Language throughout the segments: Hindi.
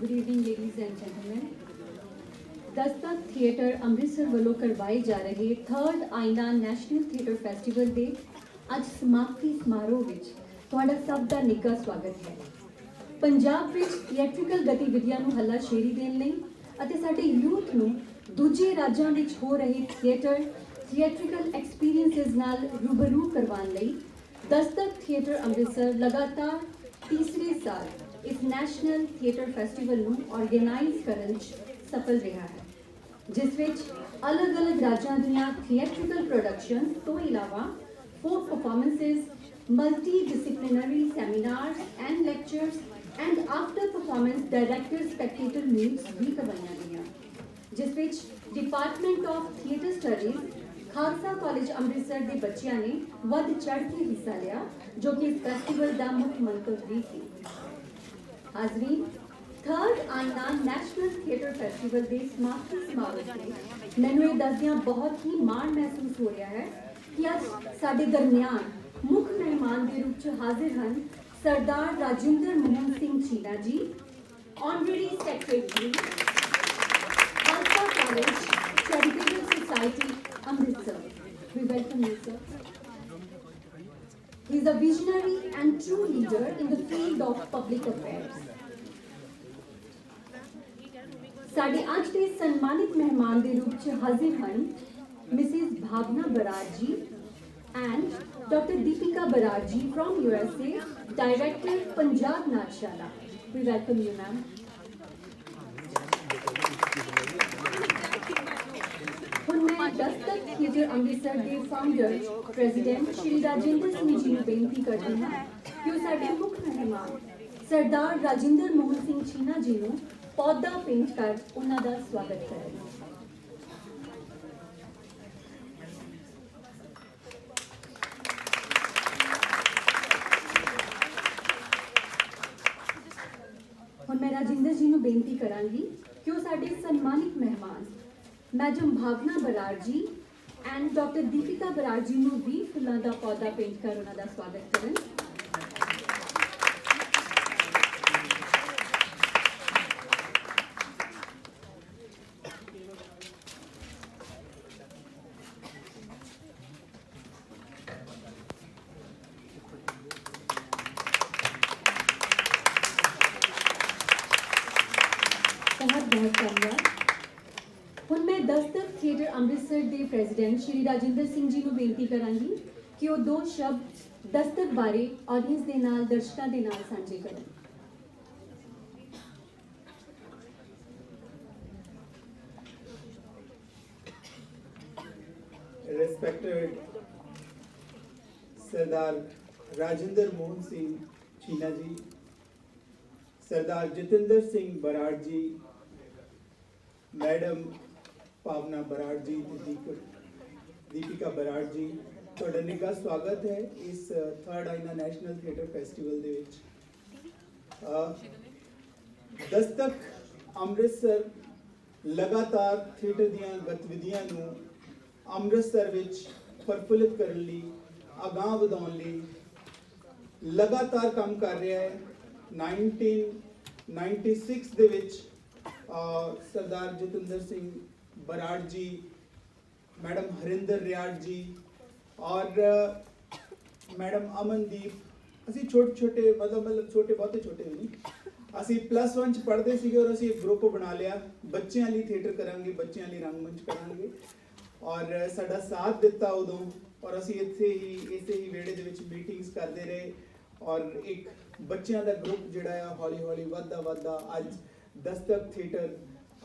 Good evening, ladies and gentlemen. Dastak theatre Amritsar ਵੱਲੋਂ ਕਰਵਾਏ ਜਾ ਰਹੇ 3rd ਆਇਨਾ ਨੈਸ਼ਨਲ ਥੀਏਟਰ ਫੈਸਟੀਵਲ ਦੇ ਅੱਜ ਸਮਾਪਤੀ ਸਮਾਰੋਹ ਵਿੱਚ ਤੁਹਾਡਾ ਸਭ ਦਾ ਨਿੱਘਾ ਸਵਾਗਤ ਹੈ। ਪੰਜਾਬ ਵਿੱਚ ਥੀਏਟ੍ਰੀਕਲ ਗਤੀਵਿਧੀਆਂ ਨੂੰ ਹੱਲਾਸ਼ੇਰੀ ਦੇਣ ਲਈ ਅਤੇ ਸਾਡੇ ਯੂਥ ਨੂੰ ਦੂਜੇ ਰਾਜਾਂ ਵਿੱਚ ਹੋ ਰਹੇ ਥੀਏਟ੍ਰੀਕਲ ਐਕਸਪੀਰੀਐਂਸਿਸ ਨਾਲ ਰੂਬਰੂ ਕਰਵਾਉਣ ਲਈ ਦਸਤਕ ਥੀਏਟਰ ਅੰਮ੍ਰਿਤਸਰ ਲਗਾਤਾਰ ਤੀਸਰੇ ਸਾਲ इस नैशनल थिएटर फैसटिवल ਨੂੰ ऑर्गेनाइज ਕਰਨ 'ਚ ਸਫਲ ਰਿਹਾ ਹੈ, ਜਿਸ ਵਿੱਚ ਅਲੱਗ-ਅਲੱਗ ਰਾਜਾਂ ਦੀਆਂ ਥੀਏਟ੍ਰੀਕਲ ਪ੍ਰੋਡਕਸ਼ਨਸ ਤੋਂ ਇਲਾਵਾ folk performances, multidisciplinary seminars and lectures and after performance director spectator meets ਵੀ ਕਰਵਾਈਆਂ ਗਈਆਂ, ਜਿਸ ਵਿੱਚ department of theatre studies Khalsa college Amritsar ਦੇ ਬੱਚਿਆਂ ਨੇ ਵੱਧ ਚੜ੍ਹ ਕੇ ਹਿੱਸਾ ਲਿਆ, ਜੋ ਕਿ ਇਸ ਫੈਸਟੀਵਲ ਦਾ ਮੁੱਖ ਮੰਤਵ ਵੀ ਸੀ। हाजरीन, 3rd आइना नैशनल थिएटर फैसटिवल के समाप्ति समारोह से मैनू ये दसदियां बहुत ही माण महसूस हो रहा है कि अज साडे दरमियान मुख्य मेहमान के रूप में हाजिर हैं सरदार Rajinder Mohan Singh Cheena ji, honorary secretary Khalsa college charitable society Amritsar. We welcome you, sir. He is a visionary and true leader in the field of public affairs. साढ़े आज के सम्मानित मेहमान के रूप में हाजिर हैं Mrs Bhavna Brar ji and Dr. Deepika Bharat ji from USA, Director Punjab Natshala. We welcome you, ma'am. मैं दस्तक थिएटर अमृतसर के फाउंडर प्रेजिडेंट श्री राजिंदर सिंह जी ने बेनती करती हूँ कि वो साडे मुख्य मेहमान सरदार राजिंदर मोहन सिंह चीना जी को पौधा भेंट कर उन्हां दा स्वागत करें। हुण मैं राजिंदर जी को बेनती करांगी कि वो साडे सम्मानित मेहमान madam Bhavna Brar ji and doctor Deepika Brar ji को भी फुलों का पौधा भेंट कर उन्हों का स्वागत करें। बहुत बहुत धन्यवाद। ਹੁਣ मैं दस्तक थिएटर अमृतसर के प्रेजिडेंट श्री राजिंदर सिंह जी को बेनती करांगी कि वो दो शब्द दस्तक बारे ऑडियंस के नाल दर्शकों के नाल साझे करें। Respected सरदार राजिंदर मोहन सिंह चीना जी, सरदार जितेंद्र सिंह बराड़ जी, मैडम भावना बराड़ जी, दीपिका बराड़ जी, ਤੁਹਾਡਾ ਨਿੱਘਾ ਸਵਾਗਤ ਹੈ ਇਸ 3rd ਆਇਨਾ ਨੈਸ਼ਨਲ ਥੀਏਟਰ ਫੈਸਟੀਵਲ ਦੇ ਵਿੱਚ। ਦਸਤਕ ਅੰਮ੍ਰਿਤਸਰ ਲਗਾਤਾਰ ਥੀਏਟਰ ਦੀਆਂ ਗਤੀਵਿਧੀਆਂ ਨੂੰ ਅੰਮ੍ਰਿਤਸਰ ਵਿੱਚ ਪ੍ਰਫੁੱਲਿਤ ਕਰਨ ਲਈ, ਅਗਾਂਹ ਵਧਾਉਣ ਲਈ ਲਗਾਤਾਰ ਕੰਮ ਕਰ ਰਿਹਾ ਹੈ। 1996 ਦੇ ਵਿੱਚ सरदार जितेंद्र सिंह बराड़ जी, मैडम हरिंदर रियाड़ जी और मैडम अमनदीप असी छोटे मतलब छोटे बहुते छोटे भी नहीं, असी +1 च पढ़ते थे और असी एक ग्रुप बना लिया, बच्चों लिए थिएटर करांगे, बच्चों लिए रंगमंच करांगे और साडा साथ दिता उदों और असी इत्थे ही इसे ही वेड़े दे विच मीटिंग्स करते रहे और एक बच्चों का ग्रुप जिहड़ा आ हौली हौली वधदा अज दस्तक थिएटर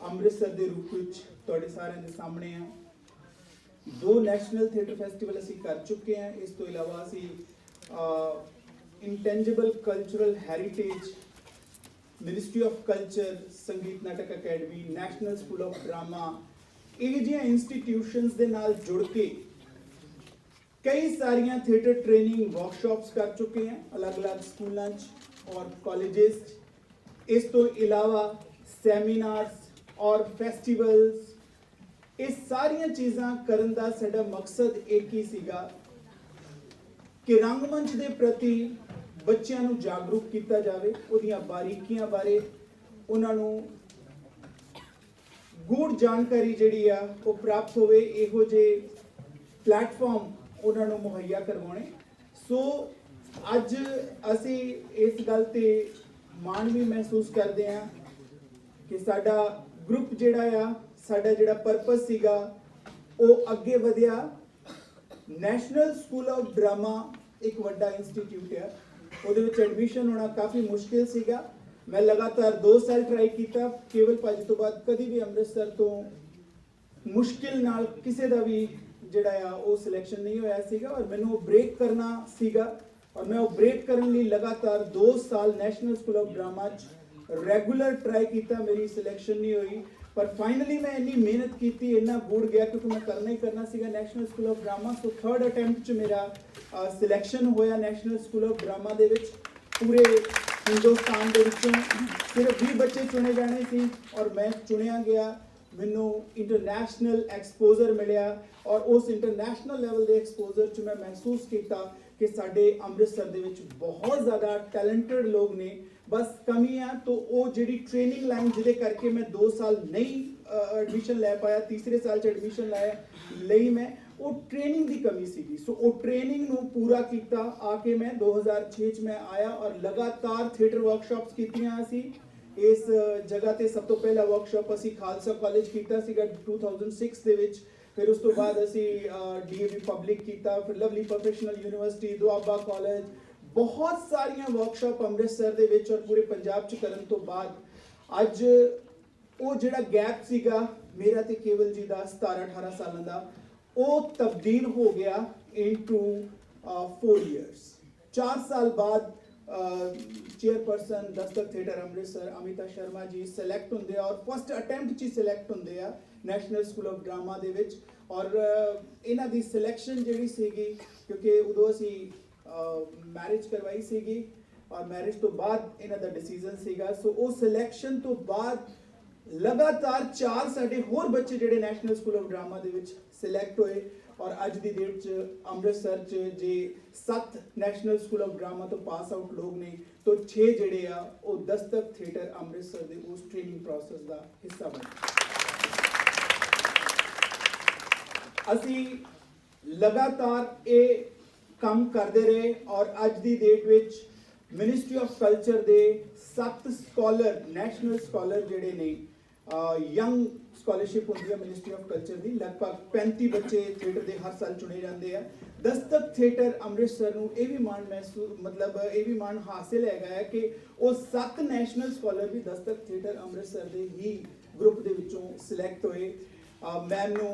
अमृतसर के रूप में तुहाडे सारिਆਂ ਦੇ सामने है। 2 नैशनल थिएटर फैसटिवल असी कर चुके हैं। इस तो इलावा असी intangible cultural heritage, ministry of culture, संगीत नाटक academy, national school of drama, ਇਹ ਜਿਹੀਆਂ इंस्टीट्यूशनस ਦੇ ਨਾਲ जुड़ के कई सारियां थिएटर ट्रेनिंग वर्कशॉप्स कर चुके हैं अलग अलग स्कूलों और कॉलेजेस। इस तो इलावा सैमीनार्स और फैसटिवल्स, ये सारियां चीज़ां करन दा साडा मकसद एक ही सीगा कि रंगमंच के प्रति बच्चों को जागरूक किया जाए, उहदियां बारीकियां बारे ਉਹਨਾਂ ਨੂੰ ਗੂੜ ਜਾਣਕਾਰੀ ਜਿਹੜੀ ਆ ਉਹ ਪ੍ਰਾਪਤ ਹੋਵੇ, ਇਹੋ ਜਿਹੇ ਪਲੇਟਫਾਰਮ ਉਹਨਾਂ ਨੂੰ ਮੁਹੱਈਆ ਕਰਵਾਉਣੇ। ਸੋ ਅੱਜ ਅਸੀਂ ਇਸ ਗੱਲ ਤੇ ਮਾਣ ਵੀ ਮਹਿਸੂਸ ਕਰਦੇ ਹਾਂ ਕਿ ਸਾਡਾ ਗਰੁੱਪ ਜਿਹੜਾ ਆ, ਸਾਡਾ ਜਿਹੜਾ ਪਰਪਸ ਸੀਗਾ ਉਹ ਅੱਗੇ ਵਧਿਆ। ਨੈਸ਼ਨਲ ਸਕੂਲ ਆਫ ਡਰਾਮਾ ਇੱਕ ਵੱਡਾ ਇੰਸਟੀਚਿਊਟ ਹੈ, ਉਹਦੇ ਵਿੱਚ ਐਡਮਿਸ਼ਨ ਹੋਣਾ ਕਾਫੀ ਮੁਸ਼ਕਿਲ ਸੀਗਾ। ਮੈਂ ਲਗਾਤਾਰ 2 ਸਾਲ ਟਰਾਈ ਕੀਤਾ, ਕੇਵਲ ਭਾਜੀ ਤੋਂ ਬਾਅਦ ਕਦੀ ਵੀ ਅੰਮ੍ਰਿਤਸਰ ਤੋਂ ਮੁਸ਼ਕਿਲ ਨਾਲ ਕਿਸੇ ਦਾ ਵੀ ਜਿਹੜਾ ਆ ਉਹ ਸਿਲੈਕਸ਼ਨ ਨਹੀਂ ਹੋਇਆ ਸੀਗਾ, ਔਰ ਮੈਨੂੰ ਉਹ ਬ੍ਰੇਕ ਕਰਨਾ ਸੀਗਾ। ਔਰ ਮੈਂ ਉਹ ਬ੍ਰੇਕ ਕਰਨ ਲਈ ਲਗਾਤਾਰ 2 ਸਾਲ ਨੈਸ਼ਨਲ ਸਕੂਲ ਆਫ ਡਰਾਮਾ 'ਚ ਰੈਗੂਲਰ ਟਰਾਈ ਕੀਤਾ, ਮੇਰੀ ਸਿਲੈਕਸ਼ਨ ਨਹੀਂ ਹੋਈ। ਪਰ ਫਾਈਨਲੀ ਮੈਂ ਇੰਨੀ ਮਿਹਨਤ ਕੀਤੀ, ਇੰਨਾ ਗੁੜ ਗਿਆ ਕਿਉਂਕਿ ਮੈਂ ਕਰਨਾ ਹੀ ਕਰਨਾ ਸੀਗਾ national school of drama. So 3rd attempt 'ਚ ਮੇਰਾ ਸਿਲੈਕਸ਼ਨ ਹੋਇਆ ਨੈਸ਼ਨਲ ਸਕੂਲ ਆਫ ਡਰਾਮਾ ਦੇ ਵਿੱਚ। ਪੂਰੇ ਹਿੰਦੁਸਤਾਨ ਦੇ ਵਿੱਚੋਂ ਸਿਰਫ 20 ਬੱਚੇ ਚੁਣੇ ਜਾਣੇ ਸੀ ਔਰ ਮੈਂ ਚੁਣਿਆ ਗਿਆ। ਮੈਨੂੰ ਇੰਟਰਨੈਸ਼ਨਲ ਐਕਸਪੋਜ਼ਰ ਮਿਲਿਆ ਔਰ ਉਸ ਇੰਟਰਨੈਸ਼ਨਲ ਲੈਵਲ ਦੇ ਐਕਸਪੋਜ਼ਰ 'ਚ ਮੈਂ ਮਹਿਸੂਸ ਕੀਤਾ ਕਿ ਸਾਡੇ ਅੰਮ੍ਰਿਤਸਰ ਦੇ ਵਿੱਚ ਬਹੁਤ ਜ਼ਿਆਦਾ ਟੈਲੈਂਟਡ ਲੋਕ ਨੇ। ਬਸ ਕਮੀ ਆ ਤਾਂ ਉਹ ਜਿਹੜੀ ਟ੍ਰੇਨਿੰਗ ਲਾਈਨ ਜਿਹਦੇ ਕਰਕੇ ਮੈਂ 2 ਸਾਲ ਨਹੀਂ ਐਡਮਿਸ਼ਨ ਲੈ ਪਾਇਆ, ਤੀਸਰੇ ਸਾਲ 'ਚ ਐਡਮਿਸ਼ਨ ਲਈ ਮੈਂ, ਉਹ ਟ੍ਰੇਨਿੰਗ ਦੀ ਕਮੀ ਸੀਗੀ। ਸੋ ਉਹ ਟ੍ਰੇਨਿੰਗ ਨੂੰ ਪੂਰਾ ਕੀਤਾ। ਆ ਕੇ ਮੈਂ 2006 'ਚ ਮੈਂ ਆਇਆ ਔਰ ਲਗਾਤਾਰ ਥੀਏਟਰ ਵਰਕਸ਼ਾਪਸ ਕੀਤੀਆਂ ਅਸੀਂ ਇਸ ਜਗ੍ਹਾ ਤੇ। ਸਭ ਤੋਂ ਪਹਿਲਾ ਵਰਕਸ਼ਾਪ ਅਸੀਂ ਖਾਲਸਾ ਕਾਲਜ ਕੀਤਾ ਸੀਗਾ 2006 ਦੇ ਵਿੱਚ। ਫਿਰ ਉਸ ਤੋਂ ਬਾਅਦ ਅਸੀਂ DAV ਪਬਲਿਕ ਕੀਤਾ, ਫਿਰ Lovely professional university, Doaba college, ਬਹੁਤ ਸਾਰੀਆਂ ਵਰਕਸ਼ਾਪ ਅੰਮ੍ਰਿਤਸਰ ਦੇ ਵਿੱਚ ਔਰ ਪੂਰੇ ਪੰਜਾਬ 'ਚ ਕਰਨ ਤੋਂ ਬਾਅਦ ਅੱਜ ਉਹ ਜਿਹੜਾ ਗੈਪ ਸੀਗਾ ਮੇਰਾ ਤੇ ਕੇਵਲ ਜੀ ਦਾ 17-18 ਸਾਲਾਂ ਦਾ, ਉਹ ਤਬਦੀਲ ਹੋ ਗਿਆ ਇਨਟੂ 4 ਇਅਰਸ। 4 ਸਾਲ ਬਾਅਦ ਚੇਅਰਪਰਸਨ ਦਸਤਕ ਥੀਏਟਰ ਅੰਮ੍ਰਿਤਸਰ ਅਮਿਤਾ ਸ਼ਰਮਾ ਜੀ ਸਿਲੈਕਟ ਹੁੰਦੇ ਆ ਔਰ ਫਸਟ ਅਟੈਂਪਟ 'ਚ ਹੀ ਸਿਲੈਕਟ ਹੁੰਦੇ ਆ ਨੈਸ਼ਨਲ ਸਕੂਲ ਆਫ ਡਰਾਮਾ ਦੇ ਵਿੱਚ। ਔਰ ਇਹਨਾਂ ਦੀ ਸਿਲੈਕਸ਼ਨ ਜਿਹੜੀ ਸੀਗੀ, ਕਿਉਂਕਿ ਉਦੋਂ ਅਸੀਂ ਮੈਰਿਜ ਕਰਵਾਈ ਸੀਗੀ ਔਰ ਮੈਰਿਜ ਤੋਂ ਬਾਅਦ ਇਹਨਾਂ ਦਾ ਡਿਸੀਜਨ ਸੀਗਾ। ਸੋ ਉਹ ਸਿਲੈਕਸ਼ਨ ਤੋਂ ਬਾਅਦ ਲਗਾਤਾਰ 4 ਸਾਡੇ ਹੋਰ ਬੱਚੇ ਜਿਹੜੇ ਨੈਸ਼ਨਲ ਸਕੂਲ ਆਫ ਡਰਾਮਾ ਦੇ ਵਿੱਚ ਸਿਲੈਕਟ ਹੋਏ ਔਰ ਅੱਜ ਦੀ ਡੇਟ 'ਚ ਅੰਮ੍ਰਿਤਸਰ 'ਚ ਜੇ 7 ਨੈਸ਼ਨਲ ਸਕੂਲ ਆਫ ਡਰਾਮਾ ਤੋਂ ਪਾਸ ਆਊਟ ਲੋਕ ਨੇ ਤਾਂ 6 ਜਿਹੜੇ ਆ ਉਹ ਦਸਤਕ ਥੀਏਟਰ ਅੰਮ੍ਰਿਤਸਰ ਦੇ ਉਸ ਟ੍ਰੇਨਿੰਗ ਪ੍ਰੋਸੈਸ ਦਾ ਹਿੱਸਾ ਬਣੇ। ਅਸੀਂ ਲਗਾਤਾਰ ਇਹ ਕੰਮ ਕਰਦੇ ਰਹੇ ਔਰ ਅੱਜ ਦੀ ਡੇਟ ਵਿੱਚ ਮਿਨਿਸਟਰੀ ਆਫ ਕਲਚਰ ਦੇ 7 ਸਕਾਲਰ, ਨੈਸ਼ਨਲ ਸਕਾਲਰ ਜਿਹੜੇ ਨੇ, ਯੰਗ ਸਕਾਲਰਸ਼ਿਪ ਹੁੰਦੀ ਹੈ ਮਿਨਿਸਟਰੀ ਆਫ ਕਲਚਰ ਦੀ, ਲਗਭਗ 35 ਬੱਚੇ ਥੀਏਟਰ ਦੇ ਹਰ ਸਾਲ ਚੁਣੇ ਜਾਂਦੇ ਆ। ਦਸਤਕ ਥੀਏਟਰ ਅੰਮ੍ਰਿਤਸਰ ਨੂੰ ਇਹ ਵੀ ਮਾਣ ਇਹ ਵੀ ਮਾਣ ਹਾਸਿਲ ਹੈਗਾ ਹੈ ਕਿ ਉਹ 7 ਨੈਸ਼ਨਲ ਸਕਾਲਰ ਵੀ ਦਸਤਕ ਥੀਏਟਰ ਅੰਮ੍ਰਿਤਸਰ ਦੇ ਹੀ ਗਰੁੱਪ ਦੇ ਵਿੱਚੋਂ ਸਿਲੈਕਟ ਹੋਏ। ਮੈਮ ਨੂੰ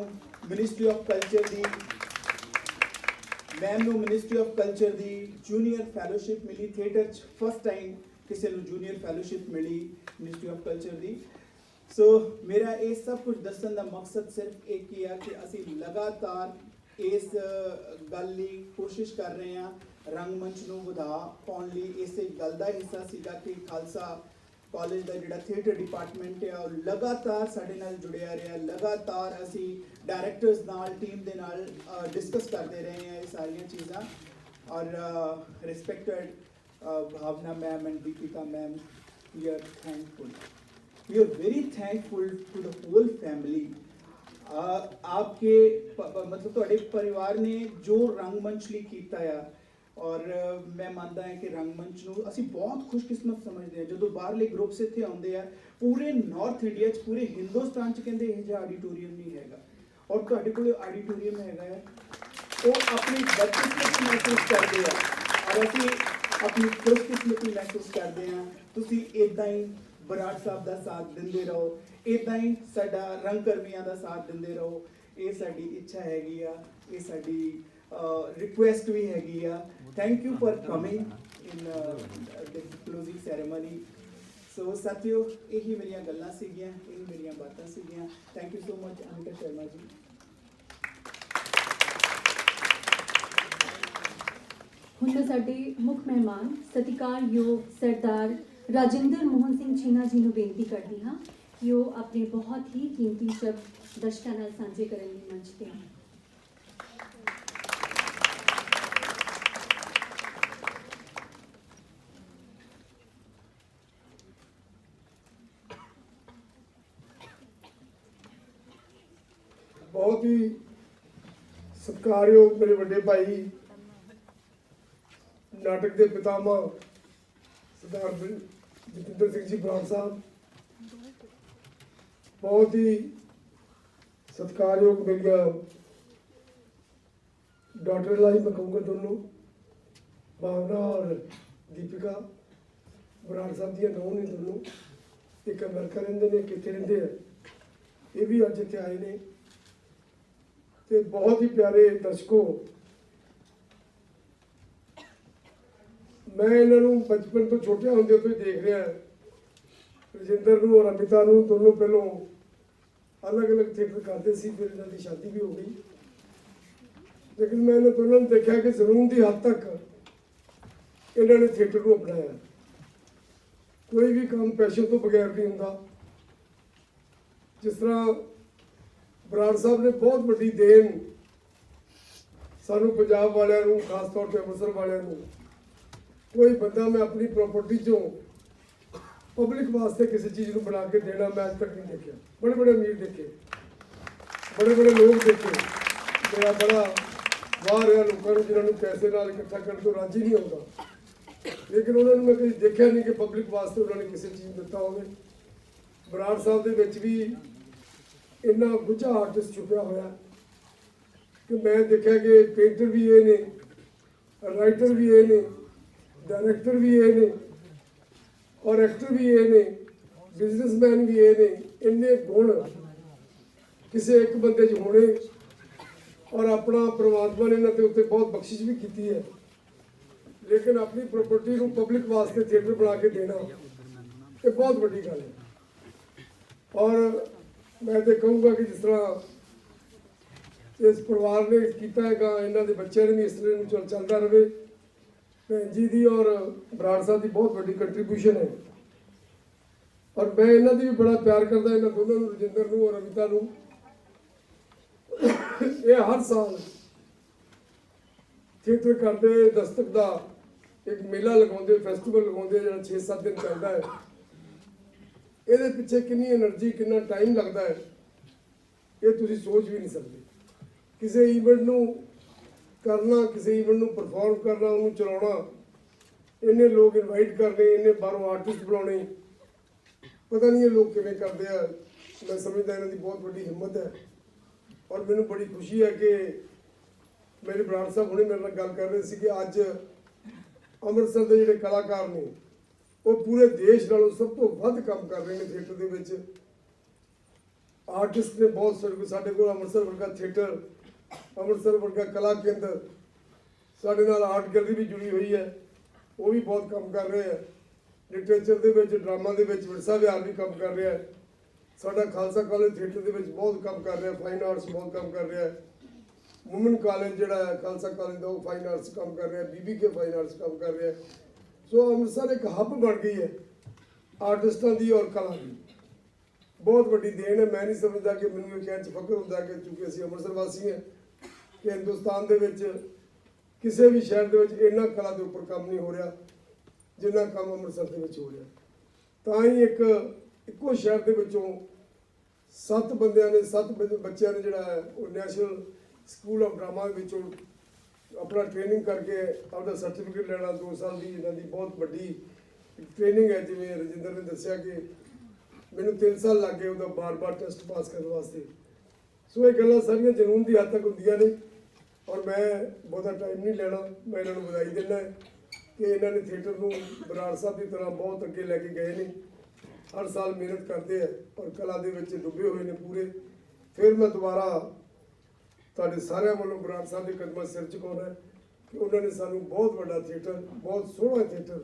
ministry of culture the junior fellowship ਮਿਲੀ ਥੀਏਟਰ 'ਚ, ਫਸਟ ਟਾਈਮ ਕਿਸੇ ਨੂੰ ਜੂਨੀਅਰ ਫੈਲੋਸ਼ਿਪ ਮਿਲੀ ਮਿਨਿਸਟਰੀ ਆਫ ਕਲਚਰ ਦੀ। ਸੋ ਮੇਰਾ ਇਹ ਸਭ ਕੁਝ ਦੱਸਣ ਦਾ ਮਕਸਦ ਸਿਰਫ ਇੱਕ ਹੀ ਆ ਕਿ ਅਸੀਂ ਲਗਾਤਾਰ ਇਸ ਗੱਲ ਲਈ ਕੋਸ਼ਿਸ਼ ਕਰ ਰਹੇ ਹਾਂ, ਰੰਗਮੰਚ ਨੂੰ ਵਧਾ ਪਾਉਣ ਲਈ। ਇਸੇ ਗੱਲ ਦਾ ਹਿੱਸਾ ਸੀਗਾ ਕਿ ਖਾਲਸਾ ਕਾਲਜ ਦਾ ਜਿਹੜਾ ਥੀਏਟਰ ਡਿਪਾਰਟਮੈਂਟ ਹੈ ਉਹ ਲਗਾਤਾਰ ਸਾਡੇ ਨਾਲ ਜੁੜਿਆ ਰਿਹਾ। ਲਗਾਤਾਰ ਅਸੀਂ ਡਾਇਰੈਕਟਰਸ ਨਾਲ, ਟੀਮ ਦੇ ਨਾਲ ਡਿਸਕਸ ਕਰਦੇ ਰਹੇ ਹਾਂ ਇਹ ਸਾਰੀਆਂ ਚੀਜ਼ਾਂ। ਔਰ respected Bhavna ma'am and Deepika ma'am, we are thankful, we are very thankful to the whole family। आपके मतलब ਤੁਹਾਡੇ ਪਰਿਵਾਰ ਨੇ ਜੋ ਰੰਗਮੰਚ ਲਈ ਕੀਤਾ ਆ ਔਰ ਮੈਂ ਮੰਨਦਾ ਹਾਂ ਕਿ ਰੰਗਮੰਚ ਨੂੰ ਅਸੀਂ ਬਹੁਤ ਖੁਸ਼ਕਿਸਮਤ ਸਮਝਦੇ ਹਾਂ। ਜਦੋਂ ਬਾਹਰਲੇ ਗਰੁੱਪਸ ਇੱਥੇ ਆਉਂਦੇ ਆ, ਪੂਰੇ ਨਾਰਥ ਇੰਡੀਆ 'ਚ, ਪੂਰੇ ਹਿੰਦੁਸਤਾਨ 'ਚ ਕਹਿੰਦੇ ਇਹ ਜਿਹਾ ਆਡੀਟੋਰੀਅਮ ਨਹੀਂ ਹੈਗਾ ਔਰ ਤੁਹਾਡੇ ਕੋਲ ਆਡੀਟੋਰੀਅਮ ਹੈਗਾ ਹੈ। ਉਹ ਆਪਣੀ ਬਦਕਿਸਮਤੀ ਮਹਿਸੂਸ ਕਰਦੇ ਆ ਔਰ ਅਸੀਂ ਆਪਣੀ ਖੁਸ਼ਕਿਸਮਤੀ ਮਹਿਸੂਸ ਕਰਦੇ ਹਾਂ। ਤੁਸੀਂ ਇੱਦਾਂ ਹੀ ਬਰਾੜ ਸਾਹਿਬ ਦਾ ਸਾਥ ਦਿੰਦੇ ਰਹੋ, ਇੱਦਾਂ ਹੀ ਸਾਡਾ ਰੰਗਕਰਮੀਆਂ ਦਾ ਸਾਥ ਦਿੰਦੇ ਰਹੋ। ਇਹ ਸਾਡੀ ਇੱਛਾ ਹੈਗੀ ਆ, ਇਹ ਸਾਡੀ ਰਿਕੁਐਸਟ ਵੀ ਹੈਗੀ ਆ। Thank you for coming in the closing ceremony. So ਸਾਥੀਓ, ਇਹੀ ਮੇਰੀਆਂ ਗੱਲਾਂ ਸੀਗੀਆਂ, ਇਹੀ ਮੇਰੀਆਂ ਬਾਤਾਂ ਸੀਗੀਆਂ। Thank you so much Amita Sharma ji. ਹੁਣ ਸਾਡੇ ਮੁੱਖ ਮਹਿਮਾਨ ਸਤਿਕਾਰਯੋਗ ਸਰਦਾਰ ਰਾਜਿੰਦਰ ਮੋਹਨ ਸਿੰਘ ਛੀਨਾ ਜੀ ਨੂੰ ਬੇਨਤੀ ਕਰਦੀ ਹਾਂ ਕਿ ਉਹ ਆਪਣੇ ਬਹੁਤ ਹੀ ਕੀਮਤੀ ਸ਼ਬਦ ਦਰਸ਼ਕਾਂ ਨਾਲ ਸਾਂਝੇ ਕਰਨ ਲਈ ਮੰਚ ਤੇ ਆਉਣ। बहुत ही सत्कारयोग मेरे बड़े भाई नाटक के पितामह सरदार जतिंदर सिंह जी बराड़ साहब, बहुत ही सत्कारयोग मेरिया डॉटर लाई मैं कहूँगा दोनों भावना और दीपिका बराड़ साहब दियाँ नौं ने दोनों, एक अमेरिका रहंदे ने, कितने रहंदे है, ये भी अज इत्थे आए ने। ते बहुत ही प्यारे दर्शकों, मैं इन्हों बचपन तो छोटे होंदे तो ही देख रहा, रजिंदर नूं और अमिता नूं दोनों पहलों अलग अलग थिएटर करते सी, फिर इन्हों की शादी भी हो गई, लेकिन मैं इन्होंने दोनों ने देखा कि जुनून की हद तक इन्होंने थिएटर को अपनाया। कोई भी काम पैशन तो बगैर नहीं होंदा। जिस तरह बराड़ साहब ने बहुत बड़ी देन सानू पंजाब वालियां नूं, खास तौर पर अमृतसर वालियां नूं, कोई बंदा मैं अपनी प्रॉपर्टी चों पब्लिक वास्ते किसी चीज़ को बना के देना मैं अज तक नहीं देखा। बड़े बड़े अमीर देखे, बड़े बड़े लोग देखे, मेरा बड़ा वाह रहा लोगों जिन्होंने पैसे नाल इकट्ठा करने तो राजी नहीं होता, लेकिन उन्होंने मैं कभी देखा नहीं कि पब्लिक वास्ते उन्होंने किसी चीज़ दिता हो। बराड़ साहब के विच भी इन्ना गुझा आर्टिस्ट छुपया होया कि मैं देखा कि पेंटर भी ये ने, राइटर भी ये ने, डायरैक्टर भी ये ने और एक्टर भी ये ने, बिजनेसमैन भी ये ने। इन्ने गुण किसी एक बंदे च होने और अपना परमात्मा ने इन्होंने उत्ते बहुत बख्शिश भी की है, लेकिन अपनी प्रॉपर्टी को पब्लिक वास्ते थिएटर बना के देना ये बहुत बड़ी गल है। और मैं तो कहूँगा कि जिस तरह इस परिवार ने किया है, इन्हों के बच्चों ने भी इस तरह चलता रहे। भैन जी की और बराड़ साहब की बहुत बड़ी कंट्रीब्यूशन है, और मैं इन्हों की भी बड़ा प्यार करता, इन्होंने दोनों रजिंदर नूं और अमिता नूं। ये हर साल थिएटर करते दस्तक का एक मेला लगाते, फैसटिवल लगाते, जो 6-7 दिन चलता है। ये पिछे कितनी एनर्जी, कितना टाइम लगता है, ये तुसी सोच भी नहीं सकते। किसी ईवेंट नूं करना, किसी ईवेंट नूं परफॉर्म करना, उन्होंने चलाना, इन्ने लोग इनवाइट करने, इन्ने बाहरों आर्टिस्ट बुलाने, पता नहीं ये लोग किवें करते हैं। मैं समझदा इन्हां दी बहुत बड़ी हिम्मत है, और मैनूं बड़ी खुशी है कि मेरे बराड़ साहब हुणे मेरे नाल गल कर रहे थे कि अज अमृतसर के जिहड़े कलाकार ने वो पूरे देश नालों सब तो वध काम कर रहे हैं थिएटर दे विच। आर्टिस्ट ने बहुत साडे कोल अमृतसर वर्गा थिएटर, अमृतसर वर्गा कला केंद्र, साडे नाल आर्ट गैलरी भी जुड़ी हुई है, वो भी बहुत काम कर रहे हैं। लिटरेचर दे विच, ड्रामा दे विच विरसा विहार भी काम कर रहा है। साडा खालसा कॉलेज थिएटर दे विच बहुत काम कर रहा है, फाइन आर्ट्स बहुत काम कर रहा है। वुमन कॉलेज जोड़ा है खालसा कॉलेज का, वो फाइन आर्ट्स काम कर रहा है, BBK फाइन आर्ट्स काम कर रहा है। सो अमृतसर एक हब बन गई है आर्टिस्टों की और कला की। बहुत बड़ी देन है। मैं नहीं समझता कि मैनूं ये कहने फख्र होंदा कि चूंकि असीं अमृतसर वासी हैं कि हिंदुस्तान दे विच किसी भी शहर दे विच इन्ना कला के उपर काम नहीं हो रहा जिन्ना काम अमृतसर दे विच हो रहा। तां ही इक्को शहर के विचों 7 बंदियां ने, 7 बच्चों ने जिहड़ा है वो नैशनल स्कूल ऑफ ड्रामा विचों अपना ट्रेनिंग करके अपना सर्टिफिकेट लेना 2 साल की इन्हां दी बहुत बड़ी ट्रेनिंग है। जिवें रजिंदर ने दस्सिया कि मैनूं 3 साल लग गए उहदा बार-बार टेस्ट पास करने वास्ते। सो ये गल्लां सारियां जनून की हद तक होंदियां ने, और मैं बहुता टाइम नहीं लेना। मैं इन्हां नूं बधाई दिंदा कि इन्हां ने थिएटर नूं बराड़ साहब की तरह बहुत अगे लैके गए ने। हर साल मेहनत करते हैं और कला दे विच डुबे हुए ने पूरे। फिर मैं दोबारा तुहाडे सारिਆਂ ਵੱਲੋਂ बराड़ साहब के कदमां सिर झुकाउणा कि उन्होंने सानू बहुत बड़ा थिएटर, बहुत सोहना थिएटर,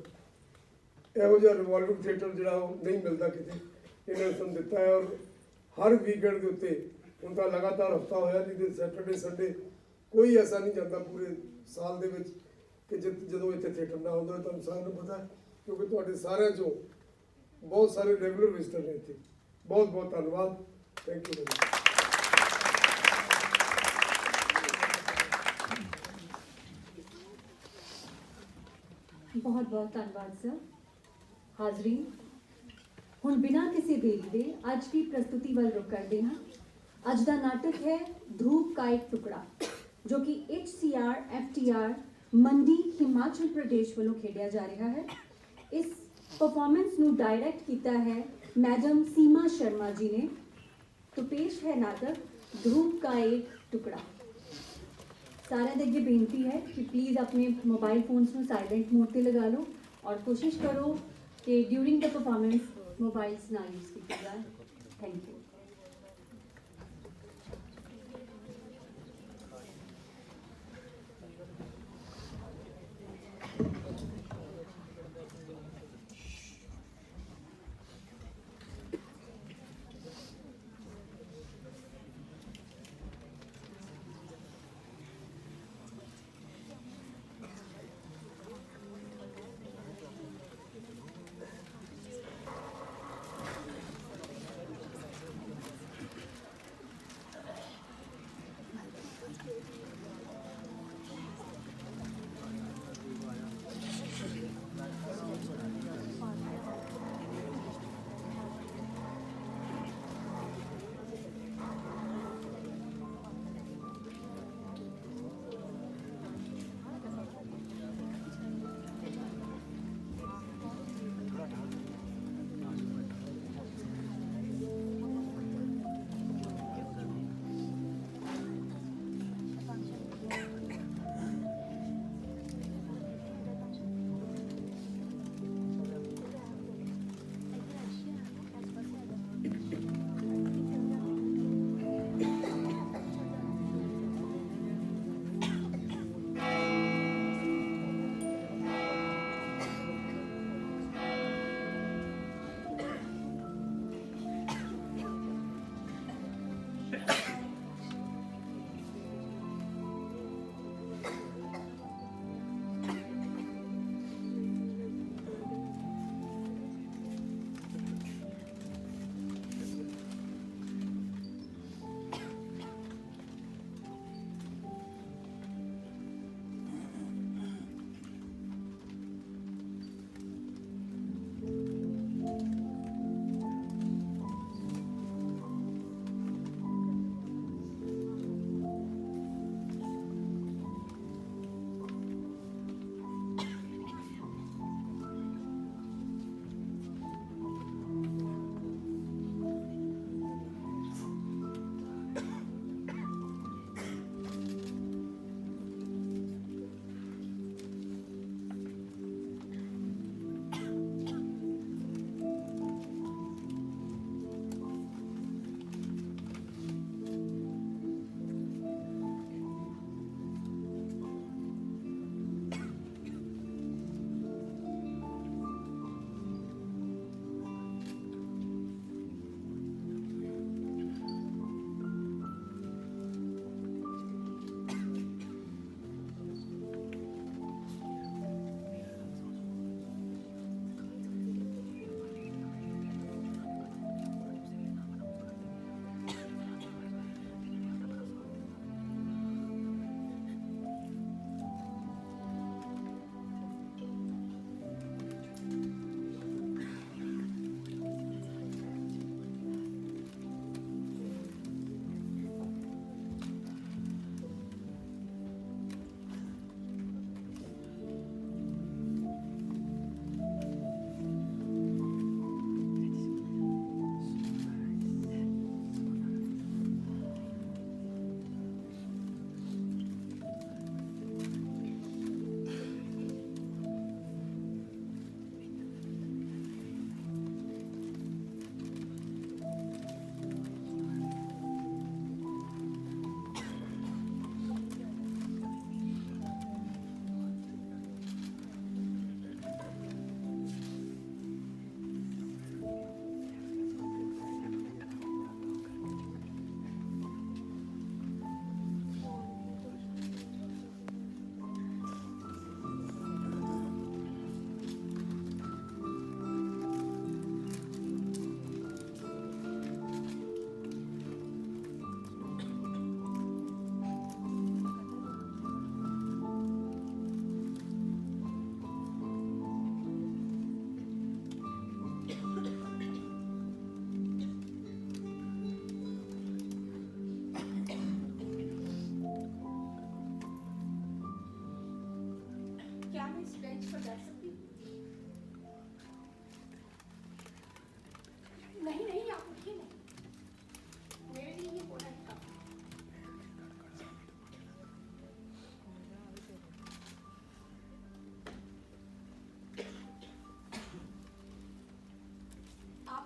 इहो जिहा रिवॉल्विंग थिएटर जिहड़ा नहीं मिलता किते, इन्होंने सानू दिता है। और हर वीकेंड के उत्ते हुण तां लगातार हफ्ता होया, नहीं तो सैटरडे संडे कोई ऐसा नहीं जाता पूरे साल दे विच कि जदों इत्थे थिएटर ना आउंदा। तुहानूं सारिਆਂ नूं पता है क्योंकि तुहाडे सारिਆਂ चों बहुत सारे रेगुलर विजिटर ने इत्थे। बहुत बहुत धन्यवाद। Thank you very much. बहुत बहुत धन्यवाद सर। हाजरीन, हुण बिना किसी देरी दे अज की प्रस्तुति वल रुख करते हैं। ਅੱਜ ਦਾ ਨਾਟਕ ਹੈ ਧੂਪ का एक टुकड़ा जो कि HCR FTR ਮੰਡੀ ਹਿਮਾਚਲ ਪ੍ਰਦੇਸ਼ ਵੱਲੋਂ ਖੇਡਿਆ ਜਾ ਰਿਹਾ ਹੈ। ਇਸ ਪਰਫਾਰਮੈਂਸ ਨੂੰ ਡਾਇਰੈਕਟ ਕੀਤਾ ਹੈ मैडम सीमा शर्मा जी ने। तो पेश है नाटक धूप का एक टुकड़ा। सारे दे अगे बेनती है कि प्लीज़ अपने मोबाइल फोन्स को साइलेंट मोड पे लगा लो और कोशिश करो कि ड्यूरिंग द परफॉर्मेंस मोबाइल्स ना यूज़ किया जाए। Thank you.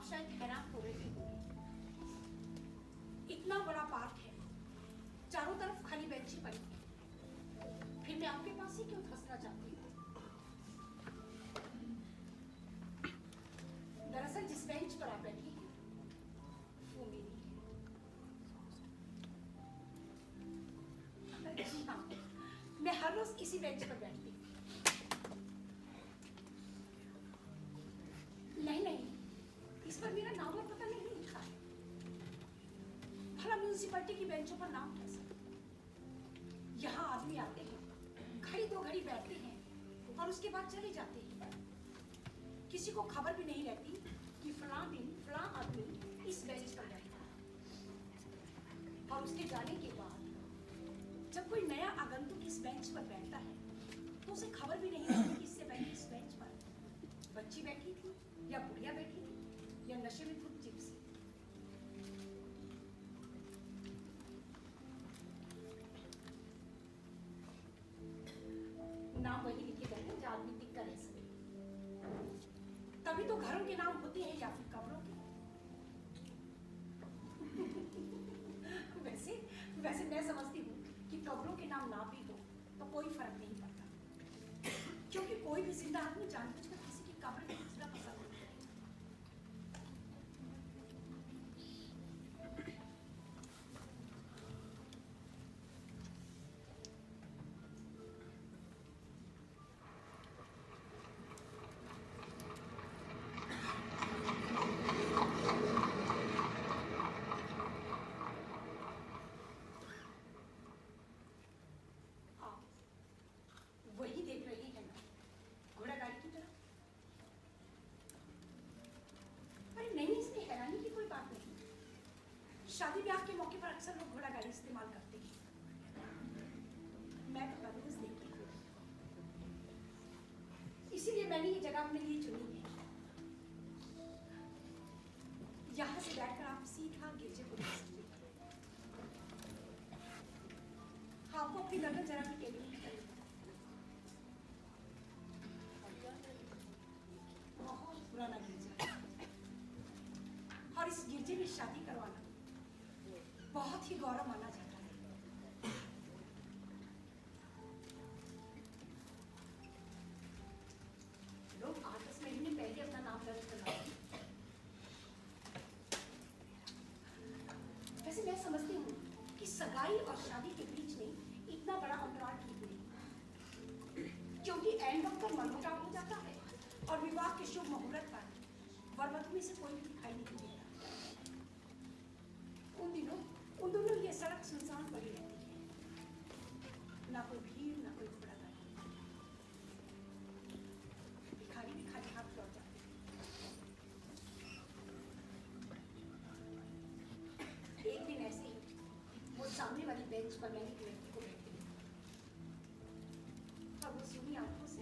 आप शायद हैरान हो रही होंगी, इतना बड़ा पार्क है, चारों तरफ खाली बेंच ही पड़ी है, फिर मैं आपके पास ही क्यों फंसना चाहती हूँ? दरअसल जिस बेंच पर आप बैठी हैं वो मेरी है। जी हाँ, मैं हर रोज इसी बेंच पर बैठती हूँ। नहीं नहीं, इस पर मेरा नाम और पता नहीं लिखा है। भला म्यूनिसिपैलिटी की बेंचों पर नाम कैसे? यहाँ आदमी आते हैं, घड़ी दो घड़ी बैठते हैं और उसके बाद चले जाते हैं। किसी को खबर भी नहीं रहती कि फलां दिन फलां आदमी इस बेंच पर बैठा है। और उसके जाने के बाद जब कोई नया आगंतुक इस बेंच पर बैठता है तो उसे खबर भी नहीं रहती कि इससे पहले इस बेंच पर बच्ची बैठी थी या बुढ़िया बैठी थी या नशे में धुत जिप्सी। नाम वही लिखे गए हैं जो आदमी टिक कर रह सके। तभी तो घरों के नाम होते हैं या फिर कब्रों के। वैसे वैसे मैं समझती हूँ कि कब्रों के नाम ना भी हो तो कोई फर्क नहीं पड़ता, क्योंकि कोई भी जिंदा आदमी जानबूझकर किसी की कब्र में घुसना पसंद नहीं करेगा। वही देख रही है ना, घोड़ा गाड़ी की तरफ। अरे नहीं, इसमें हैरानी की कोई बात नहीं। शादी ब्याह के मौके पर अक्सर लोग घोड़ा गाड़ी इस्तेमाल करते हैं। मैं तो हर रोज देखती हूँ, इसीलिए मैंने ये जगह अपने लिए चुनी है। यहाँ से बैठकर आप सीधा गिरजे को देख सकते हैं। आपको अपनी नजर जरा भी टेबल में करें। बहुत पुराना गिरजा है और इस गिरजे में शादी करवाना बहुत ही गौरव माना जाता है। लोग 8-10 महीने पहले अपना नाम दर्ज करवाते हैं। वैसे मैं समझती हूँ कि सगाई और शादी के बीच में इतना बड़ा अंतराल ठीक नहीं, क्योंकि ऐन वक्त पर मनमुटाव हो जाता है और विवाह के शुभ मुहूर्त पर वर वधू में से कोई भी दिखाई नहीं देता। उन दोनों ये सड़क सुनसान पड़ी रहती है, ना कोई भीड़ ना कोई घोड़ा गाड़ी। भिखारी भिखारी हाथ लौट जाते हैं। एक दिन ऐसे ही वो सामने वाली बेंच पर मैंने एक व्यक्ति को बैठे और वो सूनी आंखों से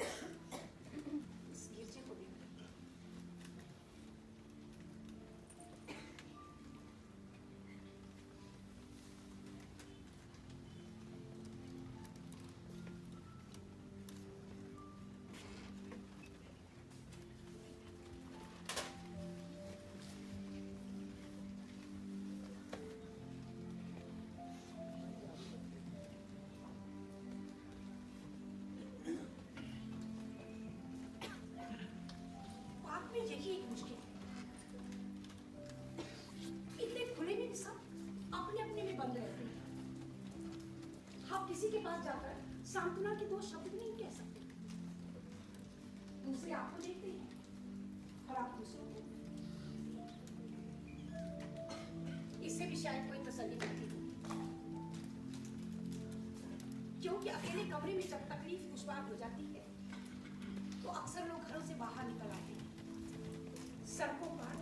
इस गिरजे को देख रही है। में यही एक मुश्किल है, इतने खुले में सब अपने अपने में बंद रहते हैं। आप किसी के पास जाकर सांत्वना के 2 शब्द नहीं कह सकते। दूसरे आपको देखते हैं और आप दूसरों को। इससे भी शायद कोई तसल्ली मिलती है, क्योंकि अकेले कमरे में जब तकलीफ दुश्वार हो जाती है तो अक्सर लोग घरों से बाहर निकल आते हैं, सड़कों पर,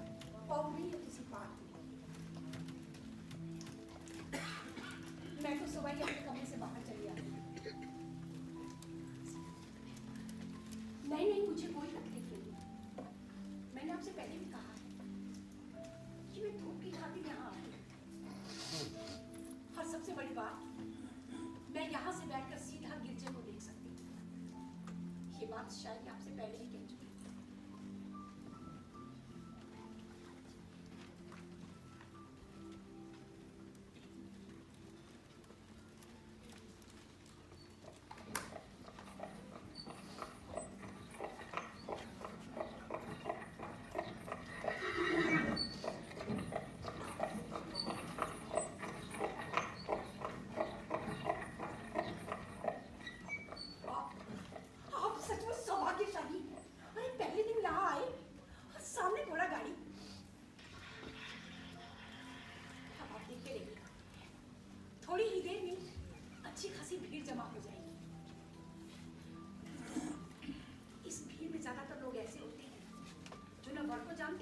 पौड़ी या किसी पार्क में। मैं तो सुबह ही अपने कमरे से बाहर चली आती हूँ। नहीं, मुझे कोई तकलीफ नहीं। मैंने आपसे पहले भी कहा है कि मैं धूप की खातिर यहाँ आती हूँ। और सबसे बड़ी बात, मैं यहाँ से बैठकर सीधा गिरजे को देख सकती हूँ। ये बात शायद आपसे पहले ही कह चुकी।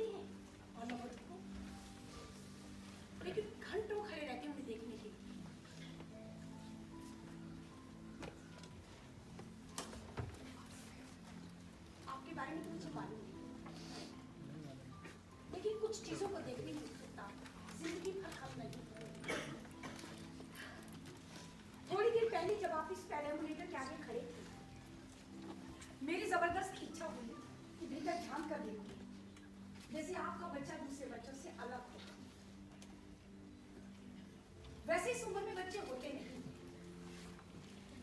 हैं और न औरत को, लेकिन घंटों खड़े रहते हैं उन्हें देखने के लिए। आपके बारे में तो मुझे मालूम नहीं, लेकिन कुछ चीजों को देखने की उत्सुकता जिंदगी भर खत्म नहीं होती। थोड़ी देर पहले जब आप इस पैरामीटर के आगे खड़े थे, मेरी जबरदस्त इच्छा हुई कि भीतर झांक कर देखूं, जैसे आपका बच्चा दूसरे बच्चों से अलग हो। वैसे इस उम्र में बच्चे होते नहीं,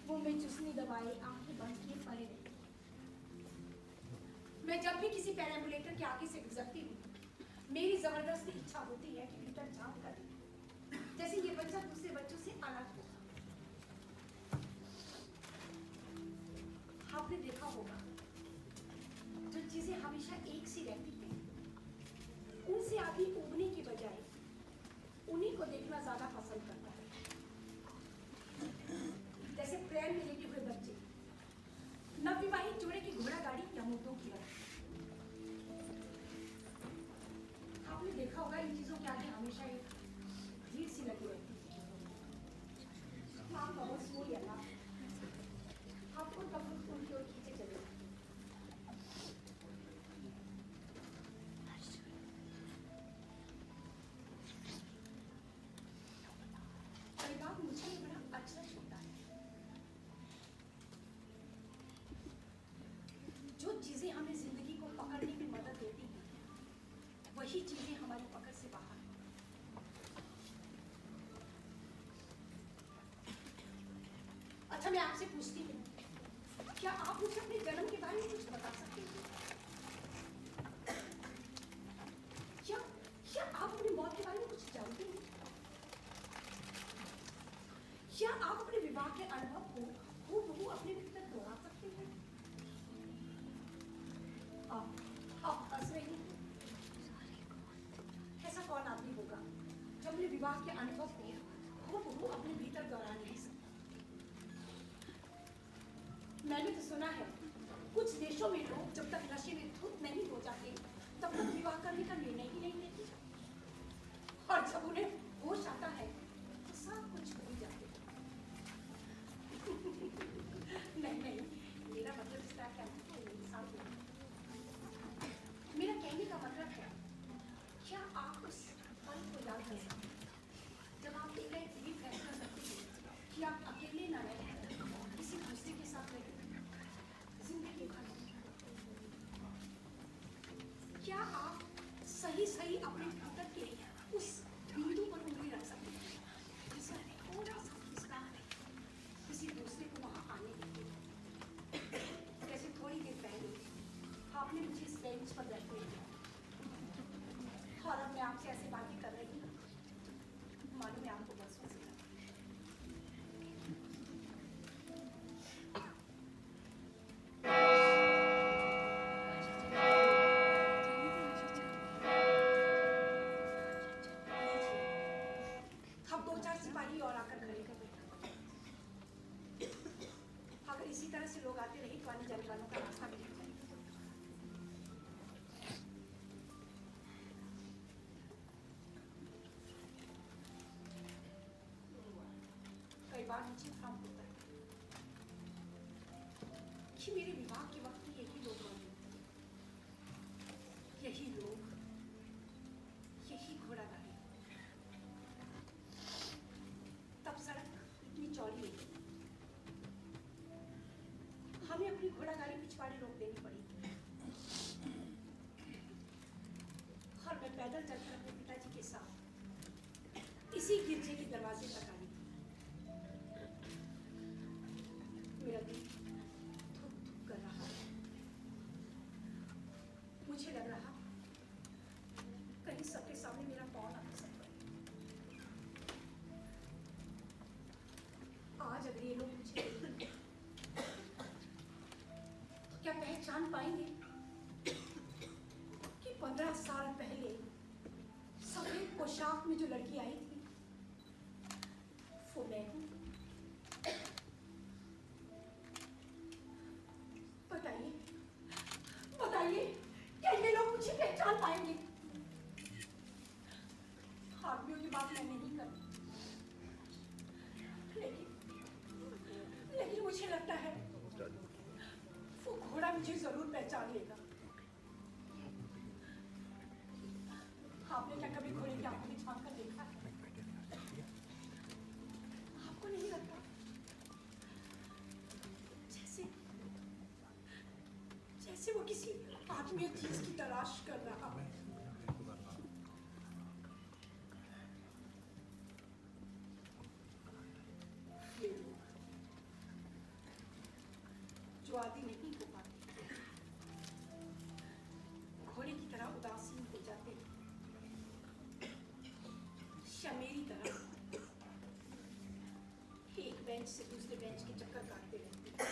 मुंह में चुसनी दबाए आंखें बंद किए पड़े रहते। मैं जब भी किसी पैराम्बुलेटर के आगे से गुजरती हूँ, मेरी जबरदस्त इच्छा होती है कि भीतर झांक कर देखूं, जैसे ये बच्चा दूसरे बच्चों से अलग हो। आपने देखा होगा, जो चीजें हमेशा एक सी रहती हैं, उनसे आगे उगने की बजाय उन्हीं को देखना ज्यादा पसंद करता है। जैसे प्रेम में लेटे हुए बच्चे नवविवाहित जोड़े की घोड़ा गाड़ी या मोटों की ओर। आपने देखा होगा इन चीजों के आगे हमेशा एक भीड़ सी लगी रहती है। आप बहुत सोई अल्लाह आपको तब उनकी ओर खींचे चले। कई बार मुझे ये बड़ा अचरज होता है, जो चीजें हमें जिंदगी को पकड़ने में मदद देती हैं, वही चीजें हमारी पकड़ से बाहर हैं। अच्छा, मैं आपसे पूछती हूँ, क्या आप मुझे अपने जन्म के बारे में कुछ बता सकते हैं? क्या आप अपनी मौत के बारे में कुछ जानते हैं? क्या आप अपने विवाह के अनुभव को हूबहू अपने भीतर दोहरा सकते हैं? आप हंस रही हैं। ऐसा कौन आदमी होगा जो अपने विवाह के अनुभव को हूबहू अपने भीतर दोहरा नहीं सकता? मैंने तो सुना है कुछ देशों में लोग जब तक नशे में धुत नहीं हो जाते तब तक विवाह करने का निर्णय ही नहीं लेते, और जब उन्हें होश आता है तो सब कुछ भूल जाते हैं। नहीं, मेरा मतलब इस तरह क्या है, मेरा कहने का मतलब है, क्या आप उस पल को याद कर सकते हैं जब आप एक ये फैसला करते हैं कि आप अकेले न रहें, किसी दूसरे के साथ रहें जिंदगी भर? क्या आप सही अपने भीतर के उस बिंदु पर उंगली रख सकते हैं जिसका थोड़ा सा इसका किसी दूसरे को वहां आने देते? जैसे थोड़ी देर पहले आपने मुझे इस बेंच पर बैठने दिया और अब मैं आपसे ऐसे बातें कर रही हूँ मानो मैं आपको बरसों से जानती हूँ। अब 2-4 सिपाही और आकर खड़े कर बैठा। अगर इसी तरह से लोग आते रहे तो आने जाने वालों का रास्ता भी नहीं जाएगा। कई बार मुझे भ्रम होता है कि मेरे विवाह के वक्त यही लोग मौजूद थे, यही लोग, यही घोड़ा गाड़ी। तब सड़क इतनी चौड़ी नहीं थी, हमें अपनी घोड़ा गाड़ी पिछवाड़े रोक देनी पड़ी और मैं पैदल चलकर अपने पिताजी के साथ इसी गिरजे के दरवाजे तक आई। मेरा दिल धुक धुक कर रहा है। मुझे लग रहा कहीं सबके सामने मेरा पाँव ना फिसल पड़े। आज अगर ये लोग मुझे देखेंगे तो क्या पहचान पाएंगे कि 15 साल पहले सफेद पोशाक में जो लड़की आई थी वो मैं हूं? बताइए, क्या ये लोग मुझे पहचान पाएंगे? बात मैं नहीं करूं, लेकिन मुझे लगता है वो घोड़ा मुझे जरूर पहचान लेगा। आपने क्या कभी घोड़े की आंखों में झांक कर देखा है? आपको नहीं लगता जैसे जैसे वो किसी आत्मीय चीज की तलाश कर रहा है? जो आदि नहीं हो पाते, घोड़े की तरह उदासीन हो जाते हैं, शमेरी तरह एक बेंच से दूसरे बेंच के चक्कर काटते रहते हैं।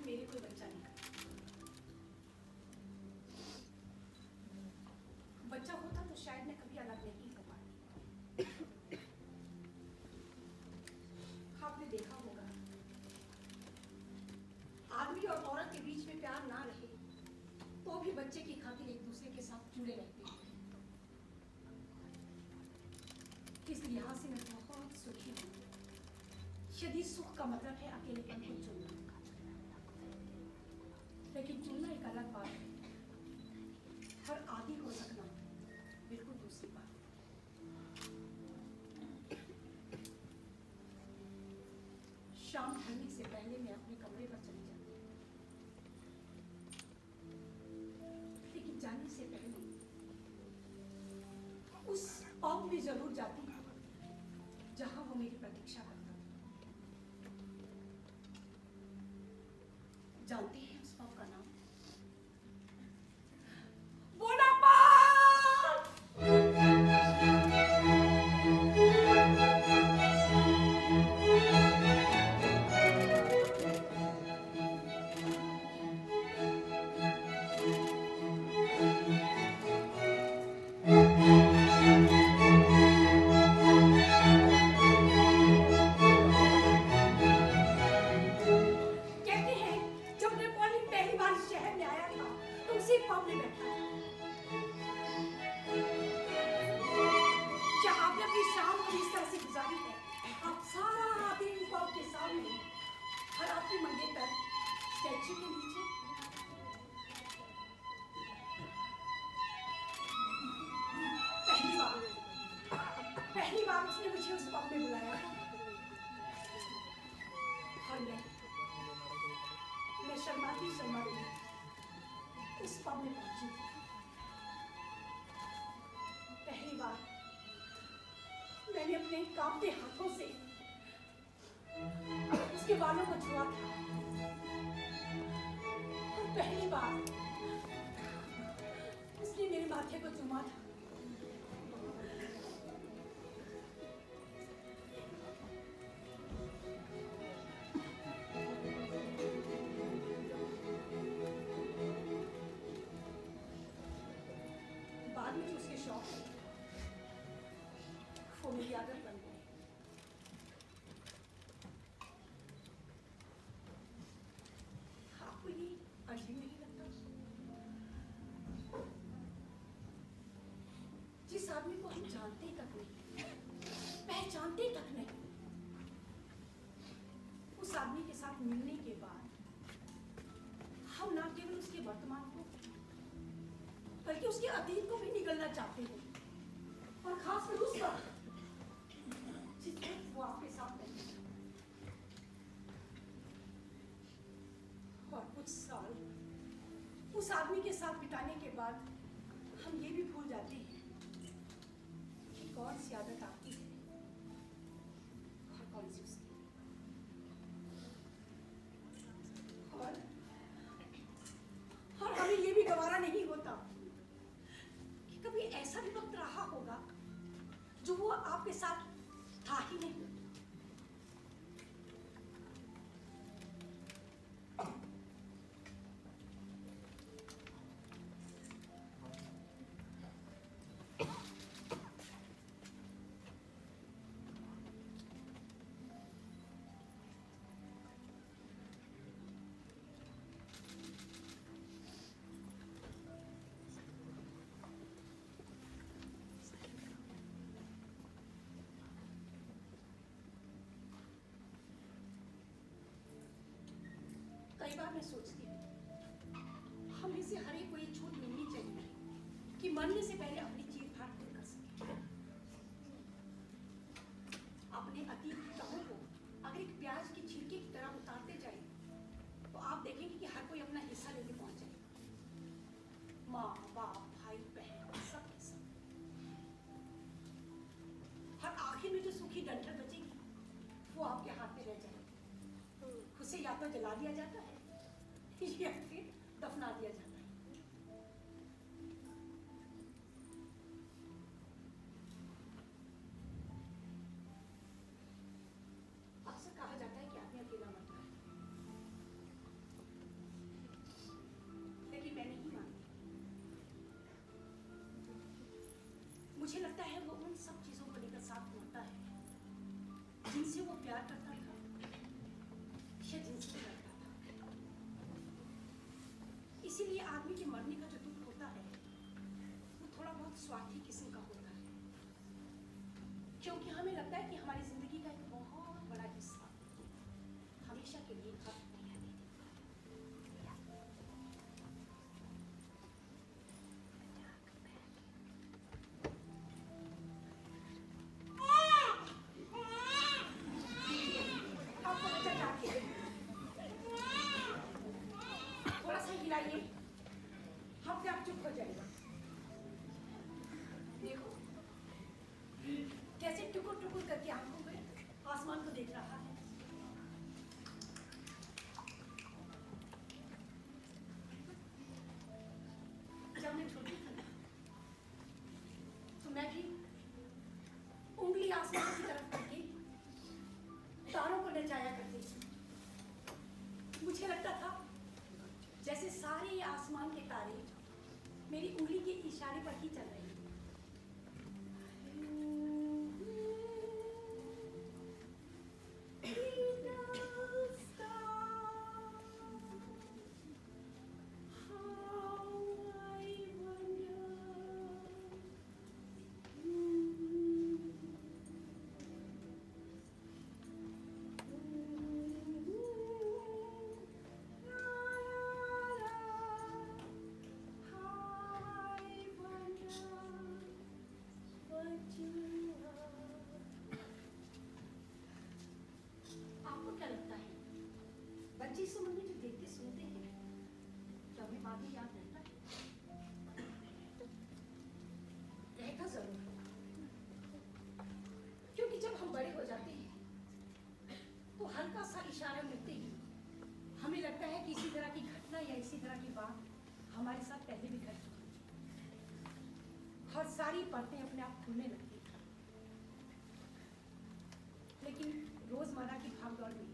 मेरे कोई बच्चा नहीं, बच्चा होता तो शायद मैं कभी अलग नहीं हो पाती। आपने देखा होगा, आदमी और औरत के बीच में प्यार ना रहे तो भी बच्चे की खातिर एक दूसरे के साथ जुड़े रहते हैं। इस लिहाज से मैं बहुत सुखी हूँ। यदि सुख का मतलब है अकेलेपन को चुनना, लेकिन चुनना एक अलग बात है, हर आदि हो सकना बिल्कुल दूसरी बात है। शाम ढलने से पहले मैं अपने कमरे पर चली जाती हूँ, लेकिन जाने से पहले उस पब में जरूर जाती हूँ जहां वो मेरी प्रतीक्षा करता था। जानते हैं उस पब का नाम? बोनापार्ट! कहते हैं जब नेपोलियन पहली बार इस शहर में आया था तो उसी पब में बैठा था। क्या आपने अपनी शाम को इस तरह से गुजारी है? आप सारा दिन पब के सामने हर आपकी मंगेतर स्टैचू के नीचे। पहली बार उसने मुझे उस पब में बुलाया और मैं शर्माती उस पब में पहुंची। पहली बार मैंने अपने कांपते हाथों से उसके बालों को छुआ था और पहली बार उसने मेरे माथे को चूमा था। बाद में जो उसके शौक थे वो मेरी आदत बन गई। आपको ये अजीब नहीं लगता? जिस आदमी को हम जानते तक नहीं, पहचानते तक नहीं, उस आदमी के साथ मिलने के बाद हम ना केवल उसके वर्तमान को बल्कि उसके अतीत को भी निगलना चाहते हैं, और खासकर उस वक्त जिस वक्त वो आपके साथ नहीं। और कुछ साल उस आदमी के साथ बिताने के बाद हम ये भी भूल जाते हैं कि कौन सी आदत आपकी है और कौन सी उसकी। और हमें ये भी गवारा नहीं होता कि कभी ऐसा भी वक्त रहा होगा जो वो आपके साथ था ही नहीं। कई बार मैं सोचती हूँ हमें से हर एक को ये छूट मिलनी चाहिए कि मरने से पहले अपनी चीर फाड़ खुद कर सके। अपने अतीत की तहों को अगर एक प्याज की छिलके की तरह उतारते जाए तो आप देखेंगे कि हर कोई अपना हिस्सा लेके पहुंच जाएगा। माँ बाप भाई बहन सबके सब। और आखिर में जो सूखी डंठल बचेगी वो आपके हाथ में रह जाएगी। उसे या तो जला दिया जाता है या फिर दफना दिया जाता है। अक्सर कहा जाता है कि आदमी अकेला मरता है, लेकिन मैं नहीं मानती। मुझे लगता है वो उन सब चीजों को लेकर साथ मरता है जिनसे वो प्यार करता था या जिनसे डरता था। इसीलिए आदमी के मरने का जो दुख होता है वो थोड़ा बहुत स्वार्थी किस्म का होता है, क्योंकि हमें लगता है कि हमारी जिंदगी का एक बहुत बड़ा हिस्सा हमेशा के लिए खत्म नहीं है। आपको बच्चा चाहिए, थोड़ा सा हिलाइए, अपने आप चुप हो जाएगा। देखो कैसे टुकुर टुकुर करके आंखों में आसमान को देख रहा है। जब मैं छोटी थी तो मैं भी उंगली आसमान की तरफ करके तारों को नचाया करती थी। मुझे लगता था जैसे सारे आसमान के तारे मेरी उंगली के इशारे पर ही चल रहे हैं। आपको क्या लगता है बच्चे इस उम्र में जो देखते सुनते हैं क्या हमें बाद में याद रहता है? रहता जरूर है, क्योंकि जब हम बड़े हो जाते हैं तो हल्का सा इशारा मिलते ही हमें लगता है कि इसी तरह की घटना या इसी तरह की बात हमारे साथ पहले भी घट चुकी है और सारी परतें अपने आप खुलने लगती हैं। लेकिन रोजमर्रा की भागदौड़ में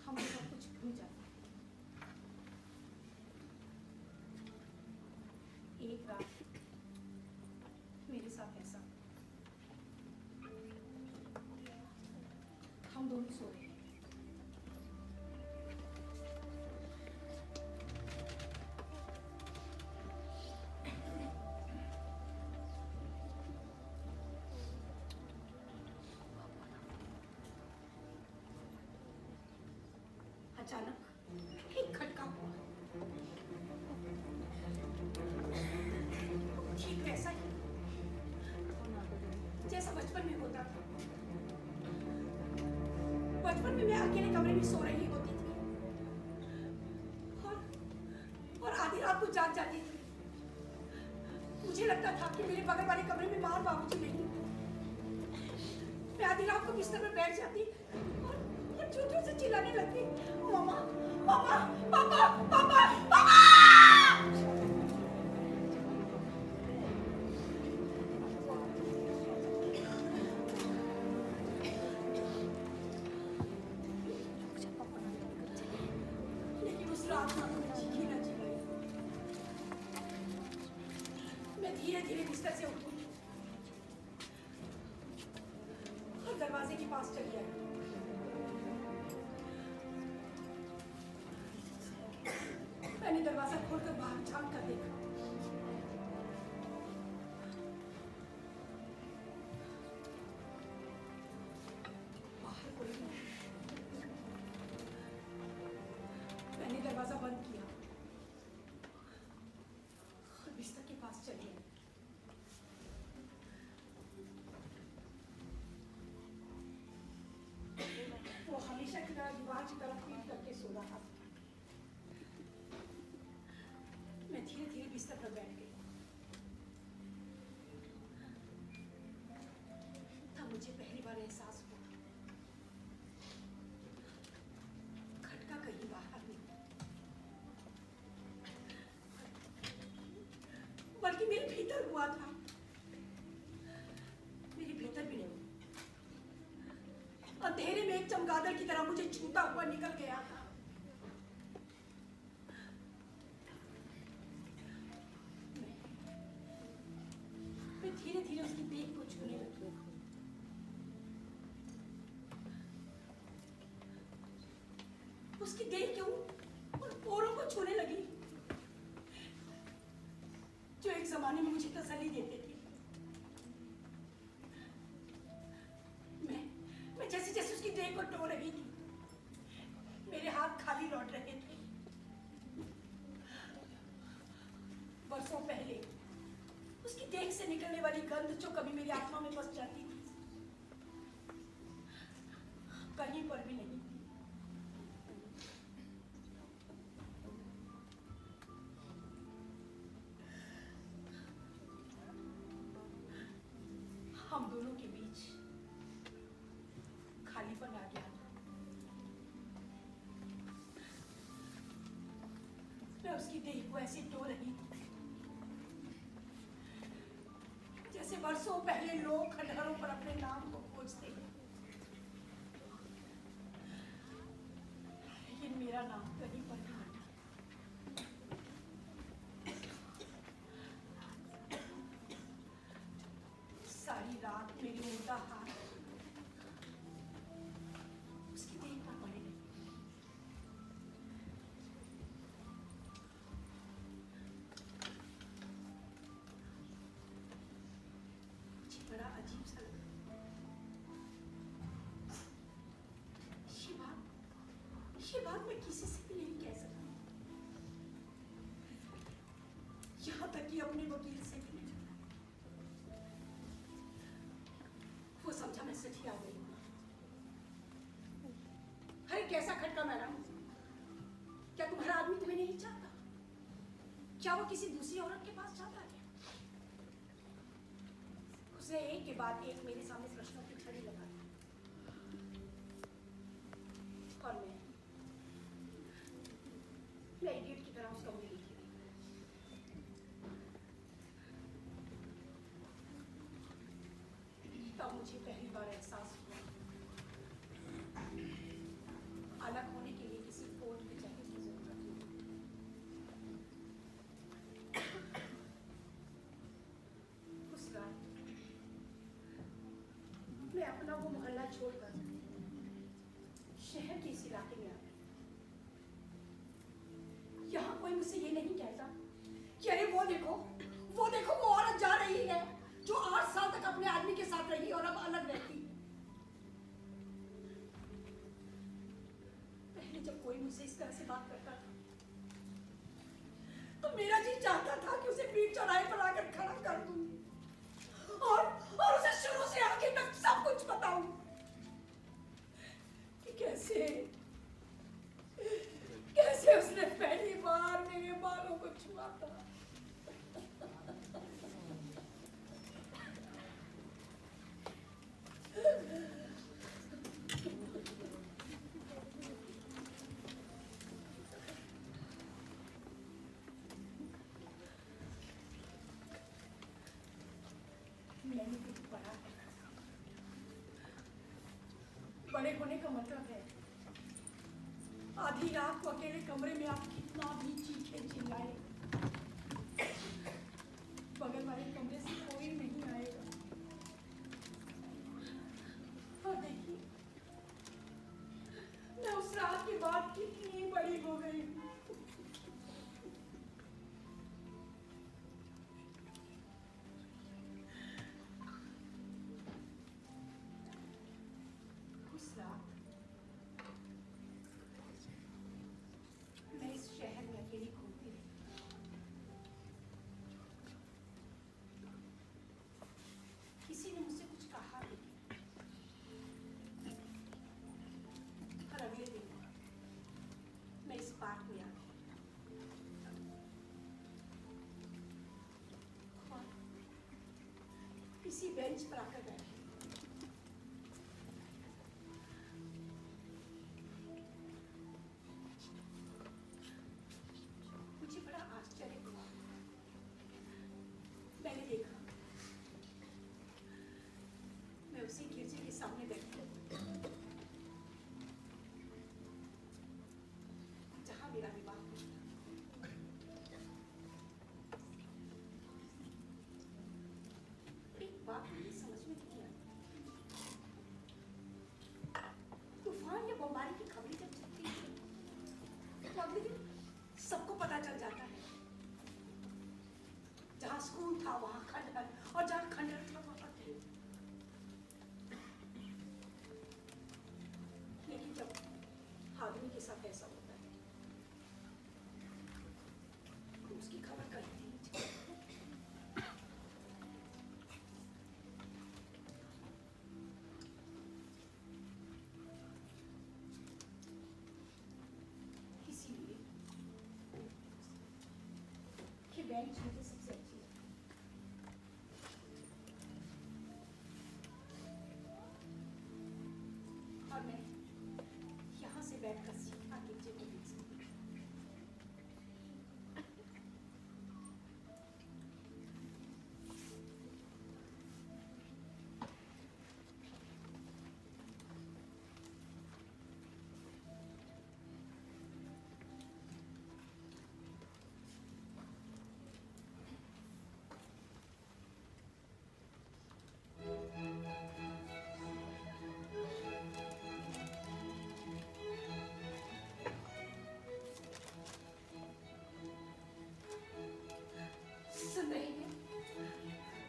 हम सब कुछ भूल जाते हैं। एक रात मेरे साथ ऐसा, हम दोनों सो रहे हैं। अचानक एक खटका हुआ, ठीक वैसा ही जैसा बचपन में होता था। बचपन में मैं अकेले कमरे में सो रही होती थी और आधी रात को जाग जाती थी। मुझे लगता था कि मेरे बगल वाले कमरे में माँ और बाबूजी नहीं। मैं आधी रात को बिस्तर में बैठ जाती और जोर से चिल्लाने लगती, मामा मामा पापा पापा पापा। लेकिन उस रात ना मैं चीखी ना चिल्लाई। मैं धीरे धीरे बिस्तर से उठी और दरवाजे के पास चली आई। मैंने दरवाजा खोलकर बाहर झांक कर देखा। बाहर कोई नहीं। दीवार की तरफ पीट करके सो रहा था। मैं धीरे धीरे बिस्तर पर बैठ गई। तब मुझे पहली बार एहसास हुआ खटका कहीं बाहर नहीं, बल्कि मेरे भीतर हुआ था। मेरे भीतर भी नहीं, अंधेरे में एक चमगादड़ की तरह मुझे छूता हुआ निकल गया था। मैं धीरे धीरे उसकी देह को छूने लगी। उसकी देह क्यों उन पोरों को छूने लगी जो एक जमाने में मुझे तसल्ली देते थे। मैं जैसे जैसे उसकी देह को टो रही थी, मेरे हाथ खाली लौट रहे थे। बरसों पहले उसकी देह से निकलने वाली गंध जो कभी मेरी आत्मा में बस जाती थी, कहीं पर भी नहीं। हम दोनों के बीच खालीपन आ गया। मैं उसकी देह को ऐसे टो रही थी जैसे बरसों पहले लोग खंडहरों पर अपने नाम को खोजते हैं, लेकिन मेरा नाम कहीं पर नहीं मिला। सारी रात मेरी मुर्दा हाथ उसकी देह पर पड़े रहे। मुझे बड़ा अजीब सा लगा। ये बात मैं किसी से भी नहीं कह सकती, यहाँ तक कि अपने वकील से भी नहीं। वो समझा मैं सच आ गई। अरे कैसा खटका मैडम, क्या तुम्हारा आदमी तुम्हें नहीं चाहता? क्या वो किसी दूसरी औरत के पास जाता है? उसने एक के बाद एक मेरे सामने प्रश्नों की छड़ी लगा दी और मैं इडियट की तरह उसका मुंह देखी। तब मुझे पहली बार एहसास हुआ अलग होने के लिए किसी कोर्ट में जाने की जरूरत नहीं। उस रात मैं अपना वो मोहल्ला छोड़कर शहर के इस इलाके में आ गई। यहाँ कोई मुझसे ये नहीं कहता कि अरे वो देखो वो औरत जा रही है जो 8 साल तक अपने आदमी के साथ रही और अब अलग रहती। पहले जब कोई मुझसे इस तरह से बात करता था तो मेरा जी चाहता था कि उसे पीठ चौराहे पर आकर खड़ा कर दूं और उसे शुरू से आखिर तक सब कुछ बताऊं कि कैसे उसने पहली बार मेरे बालों को छुआ था। मैंने कुछ पढ़ा है, बड़े होने का मतलब है आधी रात को अकेले कमरे में आप कितना भी चीखे चिल्लाए, बगल वाले कमरे से कोई नहीं आएगा। और देखिए मैं उस रात के बाद कितनी बड़ी हो गई हूँ। उस रात मैं इस बेंच पर आकर बैठे। मुझे बड़ा आश्चर्य हुआ। मैंने देखा मैं उसी गिरजे के सामने बैठी जहां मेरा विवाह हुआ। एक बात मुझे समझ में नहीं आई। तूफान या बमबारी की खबरें जब चलती है तो अगले दिन सबको पता चल जाता है। जहां स्कूल था वहां खंडहर, और जहां खंडहर था वहां खेल। लेकिन जब आदमी के साथ ऐसा होता है तो उसकी खबर कहीं नहीं चलती। इसीलिए ये बेंच मुझे सबसे अच्छी लगती है। और मैं यहाँ से बैठकर सीखा गिरजे को देख सकती हूँ।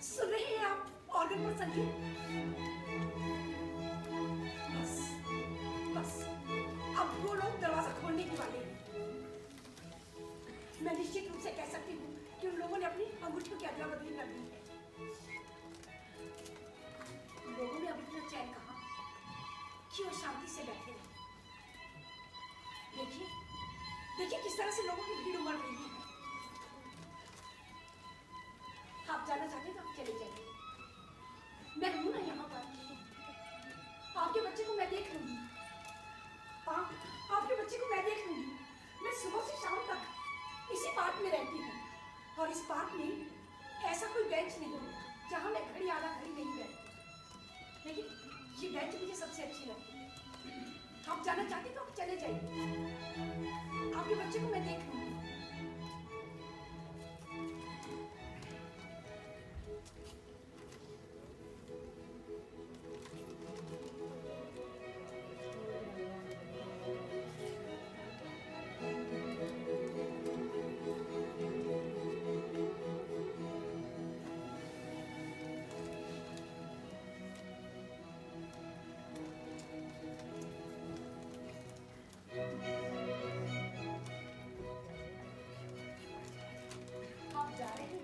सुन रहे हैं आप ऑर्गन पर संगीत? बस बस अब वो लोग दरवाजा खोलने की वाले हैं। मैं निश्चित रूप से कह सकती हूँ कि उन लोगों ने अपनी अंगूठियों की अदला बदली कर दी है। लोगों ने अब इतना चैन कहा कि वो शांति से बैठे रहे। देखिए देखिए किस तरह से लोगों की भीड़ उमड़ रही है। आप जाना चाहते हैं तो आप चले जाइए। मैं हूं ना यहाँ पर। आपके बच्चे को मैं देख लूंगी। आपके बच्चे को मैं देख लूंगी। मैं सुबह से शाम तक इसी पार्क में रहती हूँ, और इस पार्क में ऐसा कोई बेंच नहीं है जहाँ मैं घड़ी आधा घड़ी नहीं बैठती। लेकिन ये बेंच मुझे सबसे अच्छी लगती है। आप जाना चाहते तो आप चले जाइए। आपके बच्चे को मैं देख लूंगी। आप जा रहे हैं?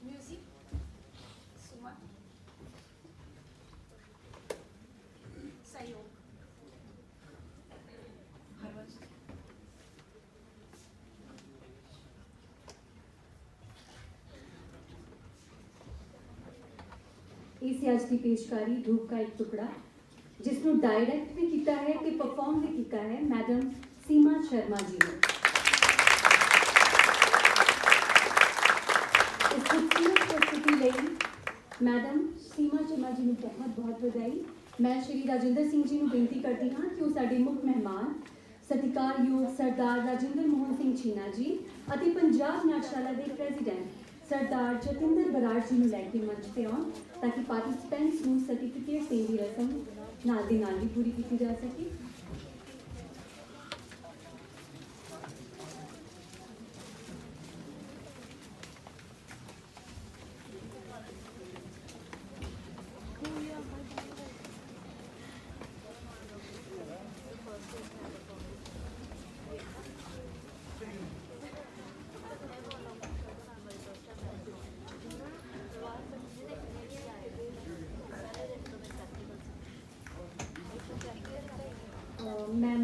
म्यूजिक, सुमन, सहयोग, हरवंश। ਇਹ ਸੀ ਅੱਜ ਦੀ ਪੇਸ਼ਕਾਰੀ ਧੂਪ का एक टुकड़ा, जिस ਨੂੰ डायरेक्ट भी ਕੀਤਾ है ਤੇ परफॉर्म भी ਕੀਤਾ है मैडम सीमा शर्मा जी ने। इस खूबसूरत प्रस्तुति ਲਈ मैडम सीमा शर्मा जी ਨੂੰ बहुत बहुत बधाई। ਮੈਂ ਸ਼੍ਰੀ ਰਾਜਿੰਦਰ ਸਿੰਘ ਜੀ ਨੂੰ ਬੇਨਤੀ ਕਰਦੀ ਹਾਂ ਕਿ ਉਹ ਸਾਡੇ ਮੁੱਖ ਮਹਿਮਾਨ ਸਤਿਕਾਰਯੋਗ ਸਰਦਾਰ ਰਾਜਿੰਦਰ ਮੋਹਨ ਸਿੰਘ ਛੀਨਾ ਜੀ ਅਤੇ ਪੰਜਾਬ ਨਾਟਸ਼ਾਲਾ ਦੇ ਪ੍ਰੈਜ਼ੀਡੈਂਟ ਸਰਦਾਰ ਜਤਿੰਦਰ ਬਰਾੜ ਜੀ ਨੂੰ ਲੈ ਕੇ ਮੰਚ ਤੇ ਆਉਣ ਤਾਂ ਕਿ ਪਾਰਟਿਸਪੈਂਟਸ ਨੂੰ ਸਰਟੀਫਿਕੇਟ ਦੇਣ ਦੀ ਰਸਮ ਨਾਲ ਦੀ ਨਾਲ ਵੀ ਪੂਰੀ ਕੀਤੀ ਜਾ ਸਕੇ।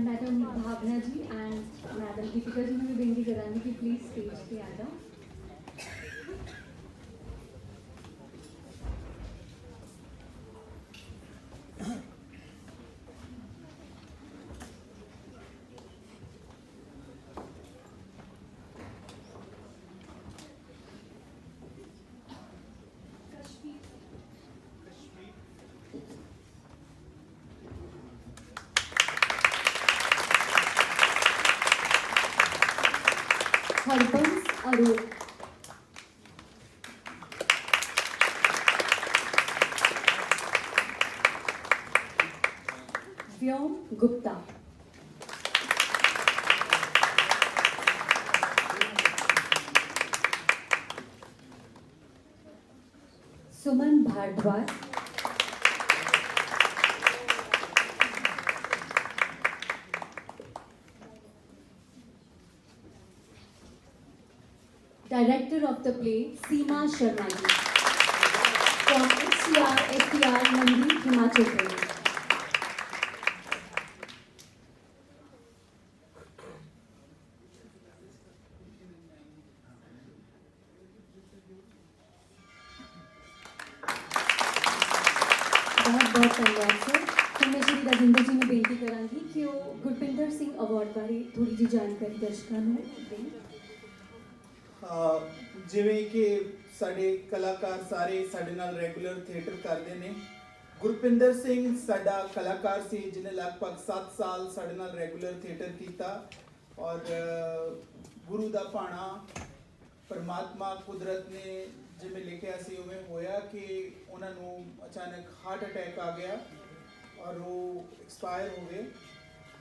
Madam Bhavna ji and madam Deepika ji ने बेनती करांगी कि प्लीज स्टेज पे आ जाओ। हरबंस अरोड़, व्योम गुप्ता, सुमन Bhardwaj, Director of the play, Seema Sharma ji, from FCR Nandi, Himachal Pradesh. बहुत बहुत धन्यवाद सर। तो मैं श्री राजिंदर जी ਨੂੰ ਬੇਨਤੀ ਕਰਾਂਗੀ ਕਿ ਉਹ ਗੁਰਪਿੰਦਰ ਸਿੰਘ ਅਵਾਰਡ ਬਾਰੇ ਥੋੜੀ ਜਿਹੀ ਜਾਣਕਾਰੀ ਦਰਸ਼ਕਾਂ ਨੂੰ ਦੇਣ। ਜਿਵੇਂ ਕਿ ਸਾਡੇ ਕਲਾਕਾਰ ਸਾਰੇ ਸਾਡੇ ਨਾਲ ਰੈਗੂਲਰ ਥੀਏਟਰ ਕਰਦੇ ਨੇ। ਗੁਰਪਿੰਦਰ ਸਿੰਘ ਸਾਡਾ ਕਲਾਕਾਰ ਸੀ ਜਿਹਨੇ ਲਗਭਗ 7 ਸਾਲ ਸਾਡੇ ਨਾਲ ਰੈਗੂਲਰ ਥੀਏਟਰ ਕੀਤਾ ਔਰ ਗੁਰੂ ਦਾ ਭਾਣਾ ਪਰਮਾਤਮਾ ਕੁਦਰਤ ਨੇ ਜਿਵੇਂ ਲਿਖਿਆ ਸੀ ਉਵੇਂ ਹੋਇਆ ਕਿ ਉਹਨਾਂ ਨੂੰ ਅਚਾਨਕ ਹਾਰਟ ਅਟੈਕ ਆ ਗਿਆ ਔਰ ਉਹ ਐਕਸਪਾਇਰ ਹੋ ਗਏ।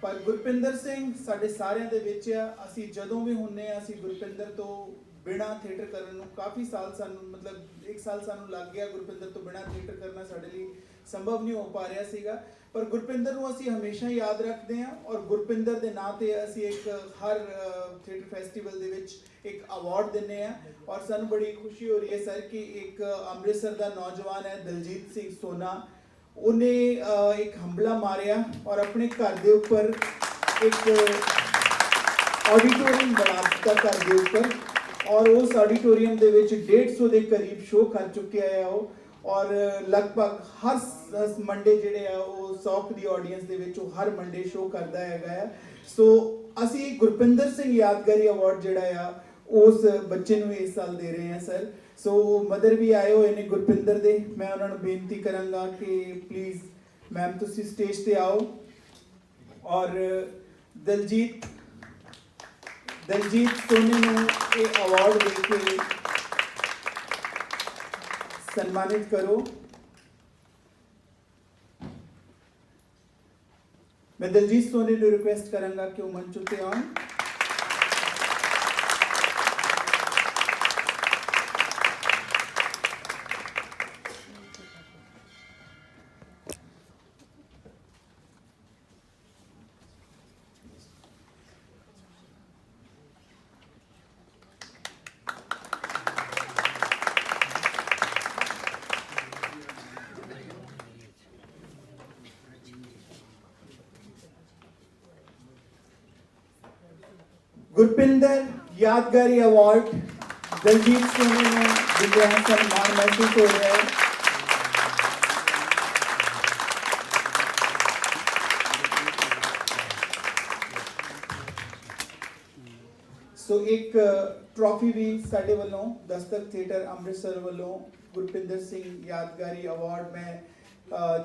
ਪਰ ਗੁਰਪਿੰਦਰ ਸਿੰਘ ਸਾਡੇ ਸਾਰਿਆਂ ਦੇ ਵਿੱਚ ਆ। ਅਸੀਂ ਜਦੋਂ ਵੀ ਹੁੰਨੇ ਆ ਅਸੀਂ ਗੁਰਪਿੰਦਰ ਤੋਂ ਬਿਨਾ ਥੀਏਟਰ ਕਰਨ ਨੂੰ ਕਾਫੀ ਸਾਲ ਸਾਨੂੰ ਮਤਲਬ 1 ਸਾਲ ਸਾਨੂੰ ਲੱਗ ਗਿਆ ਗੁਰਪਿੰਦਰ ਤੋਂ ਬਿਨਾ ਥੀਏਟਰ ਕਰਨਾ ਸਾਡੇ ਲਈ ਸੰਭਵ ਨਹੀਂ ਹੋ ਪਾ ਰਿਹਾ ਸੀਗਾ। ਪਰ ਗੁਰਪਿੰਦਰ ਨੂੰ ਅਸੀਂ ਹਮੇਸ਼ਾ ਯਾਦ ਰੱਖਦੇ ਹਾਂ ਔਰ ਗੁਰਪਿੰਦਰ ਦੇ ਨਾਂ ਤੇ ਅਸੀਂ ਇੱਕ ਹਰ ਥੀਏਟਰ ਫੈਸਟੀਵਲ ਦੇ ਵਿੱਚ ਇੱਕ ਅਵਾਰਡ ਦਿੰਦੇ ਹਾਂ ਔਰ ਸਾਨੂੰ ਬੜੀ ਖੁਸ਼ੀ ਹੋ ਰਹੀ ਹੈ ਸਰ ਕਿ ਇੱਕ ਅੰਮ੍ਰਿਤਸਰ ਦਾ ਨੌਜਵਾਨ ਹੈ ਦਲਜੀਤ ਸਿੰਘ ਸੋਨਾ, ਉਹਨੇ ਇੱਕ ਹਮਲਾ ਮਾਰਿਆ ਔਰ ਆਪਣੇ ਘਰ ਦੇ ਉੱਪਰ ਇੱਕ ਆਡੀਟੋਰੀਅਮ ਬਣਾ ਦਿੱਤਾ ਘਰ ਦੇ ਉੱਪਰ ਔਰ ਉਸ ਆਡੀਟੋਰੀਅਮ ਦੇ ਵਿੱਚ 150 ਦੇ ਕਰੀਬ ਸ਼ੋਅ ਕਰ ਚੁੱਕਿਆ ਹੈ ਉਹ ਔਰ ਲਗਭਗ ਹਰ ਮੰਡੇ ਜਿਹੜੇ ਆ ਉਹ 100 ਦੀ ਆਡੀਅנס ਦੇ ਵਿੱਚ ਉਹ ਹਰ ਮੰਡੇ ਸ਼ੋਅ ਕਰਦਾ ਹੈਗਾ ਆ। ਸੋ ਅਸੀਂ ਗੁਰਪਿੰਦਰ ਸਿੰਘ ਯਾਦਗਾਰੀ ਅਵਾਰਡ ਜਿਹੜਾ ਆ ਉਸ ਬੱਚੇ ਨੂੰ ਇਸ ਸਾਲ ਦੇ ਰਹੇ ਹਾਂ ਸਰ। ਸੋ ਮਦਰ ਵੀ ਆਏ ਹੋਏ ਨੇ ਗੁਰਪਿੰਦਰ ਦੇ, ਮੈਂ ਉਹਨਾਂ ਨੂੰ ਬੇਨਤੀ ਕਰਾਂਗਾ ਕਿ ਪਲੀਜ਼ ਮੈਮ ਤੁਸੀਂ ਸਟੇਜ ਤੇ ਆਓ ਔਰ ਦਲਜੀਤ ਸੋਨੀ ਨੂੰ ਇਹ ਅਵਾਰਡ ਦੇ ਕੇ ਸਨਮਾਨਿਤ ਕਰੋ। मैं दलजीत सोनी ने रिक्वेस्ट करूंगा कि वो मंच पे आए। गुरपिंदर यादगारी अवार्ड दलजीत सोनी ने दिया है, सम्मान महसूस हो रहा है। सो एक ट्रॉफी भी साडे वालों दस्तक थिएटर अमृतसर वालों गुरपिंदर सिंह यादगारी अवार्ड में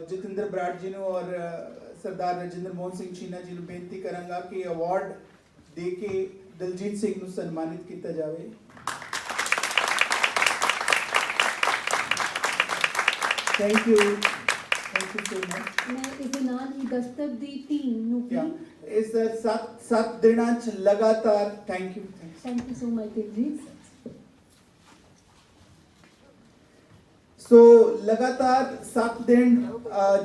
ਜਤਿੰਦਰ ਬਰਾੜ ਜੀ ਨੂੰ ਔਰ ਸਰਦਾਰ ਰਜਿੰਦਰ ਮੋਹਨ ਸਿੰਘ ਚੀਨਾ ਜੀ ਨੂੰ ਬੇਨਤੀ ਕਰਾਂਗਾ ਕਿ ਅਵਾਰਡ ਦੇ ਕੇ ਦਲਜੀਤ ਸਿੰਘ ਨੂੰ ਸਨਮਾਨਿਤ ਕੀਤਾ ਜਾਵੇ। Thank you so much. ਮੈਂ ਇਸ ਦੇ ਨਾਲ ਹੀ ਦਸਤਕ ਦੀ ਟੀਮ ਨੂੰ ਵੀ ਇਸ 7 ਦਿਨਾਂ ਚ ਲਗਾਤਾਰ thank you thank you so much Diljit. So ਲਗਾਤਾਰ 7 ਦਿਨ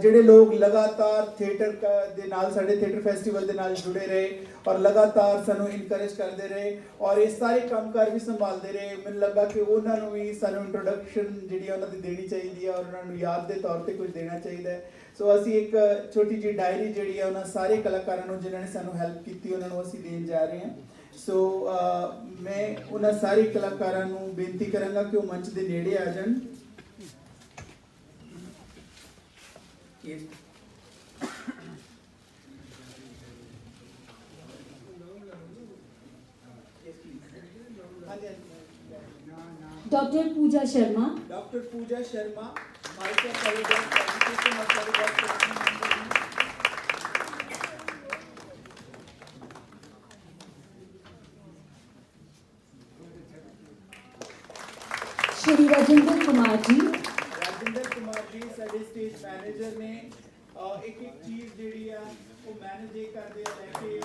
ਜਿਹੜੇ ਲੋਕ ਲਗਾਤਾਰ ਥੀਏਟਰ ਦੇ ਨਾਲ ਸਾਡੇ ਥੀਏਟਰ ਫੈਸਟੀਵਲ ਦੇ ਨਾਲ ਜੁੜੇ ਰਹੇ ਔਰ ਲਗਾਤਾਰ ਸਾਨੂੰ ਇਨਕਰੇਜ ਕਰਦੇ ਰਹੇ ਔਰ ਇਹ ਸਾਰੇ ਕੰਮਕਾਰ ਵੀ ਸੰਭਾਲਦੇ ਰਹੇ। ਮੈਨੂੰ ਲੱਗਾ ਕਿ ਉਹਨਾਂ ਨੂੰ ਵੀ ਸਾਨੂੰ ਇੰਟਰੋਡਕਸ਼ਨ ਜਿਹੜੀ ਉਹਨਾਂ ਦੀ ਦੇਣੀ ਚਾਹੀਦੀ ਹੈ ਔਰ ਉਹਨਾਂ ਨੂੰ ਯਾਦ ਦੇ ਤੌਰ ਤੇ ਕੁਝ ਦੇਣਾ ਚਾਹੀਦਾ ਹੈ। ਸੋ ਅਸੀਂ ਇੱਕ ਛੋਟੀ ਜਿਹੀ ਡਾਇਰੀ ਜਿਹੜੀ ਹੈ ਉਹਨਾਂ ਸਾਰੇ ਕਲਾਕਾਰਾਂ ਨੂੰ ਜਿਨ੍ਹਾਂ ਨੇ ਸਾਨੂੰ ਹੈਲਪ ਕੀਤੀ ਉਹਨਾਂ ਨੂੰ ਅਸੀਂ ਦੇਣ ਜਾ ਰਹੇ ਹਾਂ। ਸੋ ਮੈਂ ਉਹਨਾਂ ਸਾਰੇ ਕਲਾਕਾਰਾਂ ਨੂੰ ਬੇਨਤੀ ਕਰਾਂਗਾ ਕਿ ਉਹ ਮੰਚ ਦੇ ਨੇੜੇ ਆ ਜਾਣ। Yes. Doctor Pooja Sharma, doctor Pooja Sharma, Mica college of education और श्री राजेंद्र कुमार जी, ਸਾਡੇ ਸਟੇਜ ਮੈਨੇਜਰ ਨੇ ਇੱਕ ਚੀਜ਼ ਜਿਹੜੀ ਆ ਉਹ ਮੈਨੇਜ ਇਹ ਕਰਦੇ ਆ ਲੈ ਕੇ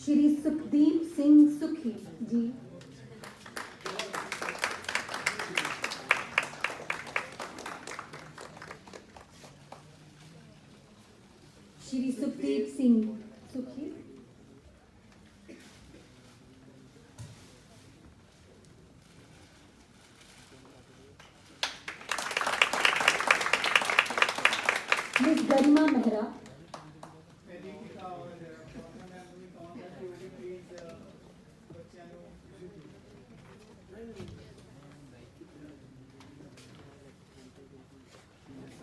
श्री सुखदीप सिंह सुखी जी, Shri Sukhdeep Singh Sukhi, miss Garima Mehra,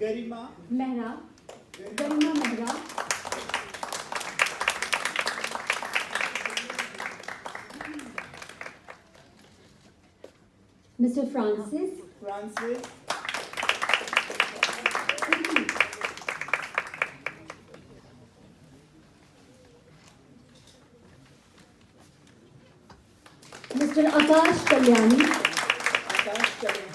Garima Mehra, Garima Mehra, mister Francis, Francis mister Akash Kalyani, Akash Kalyan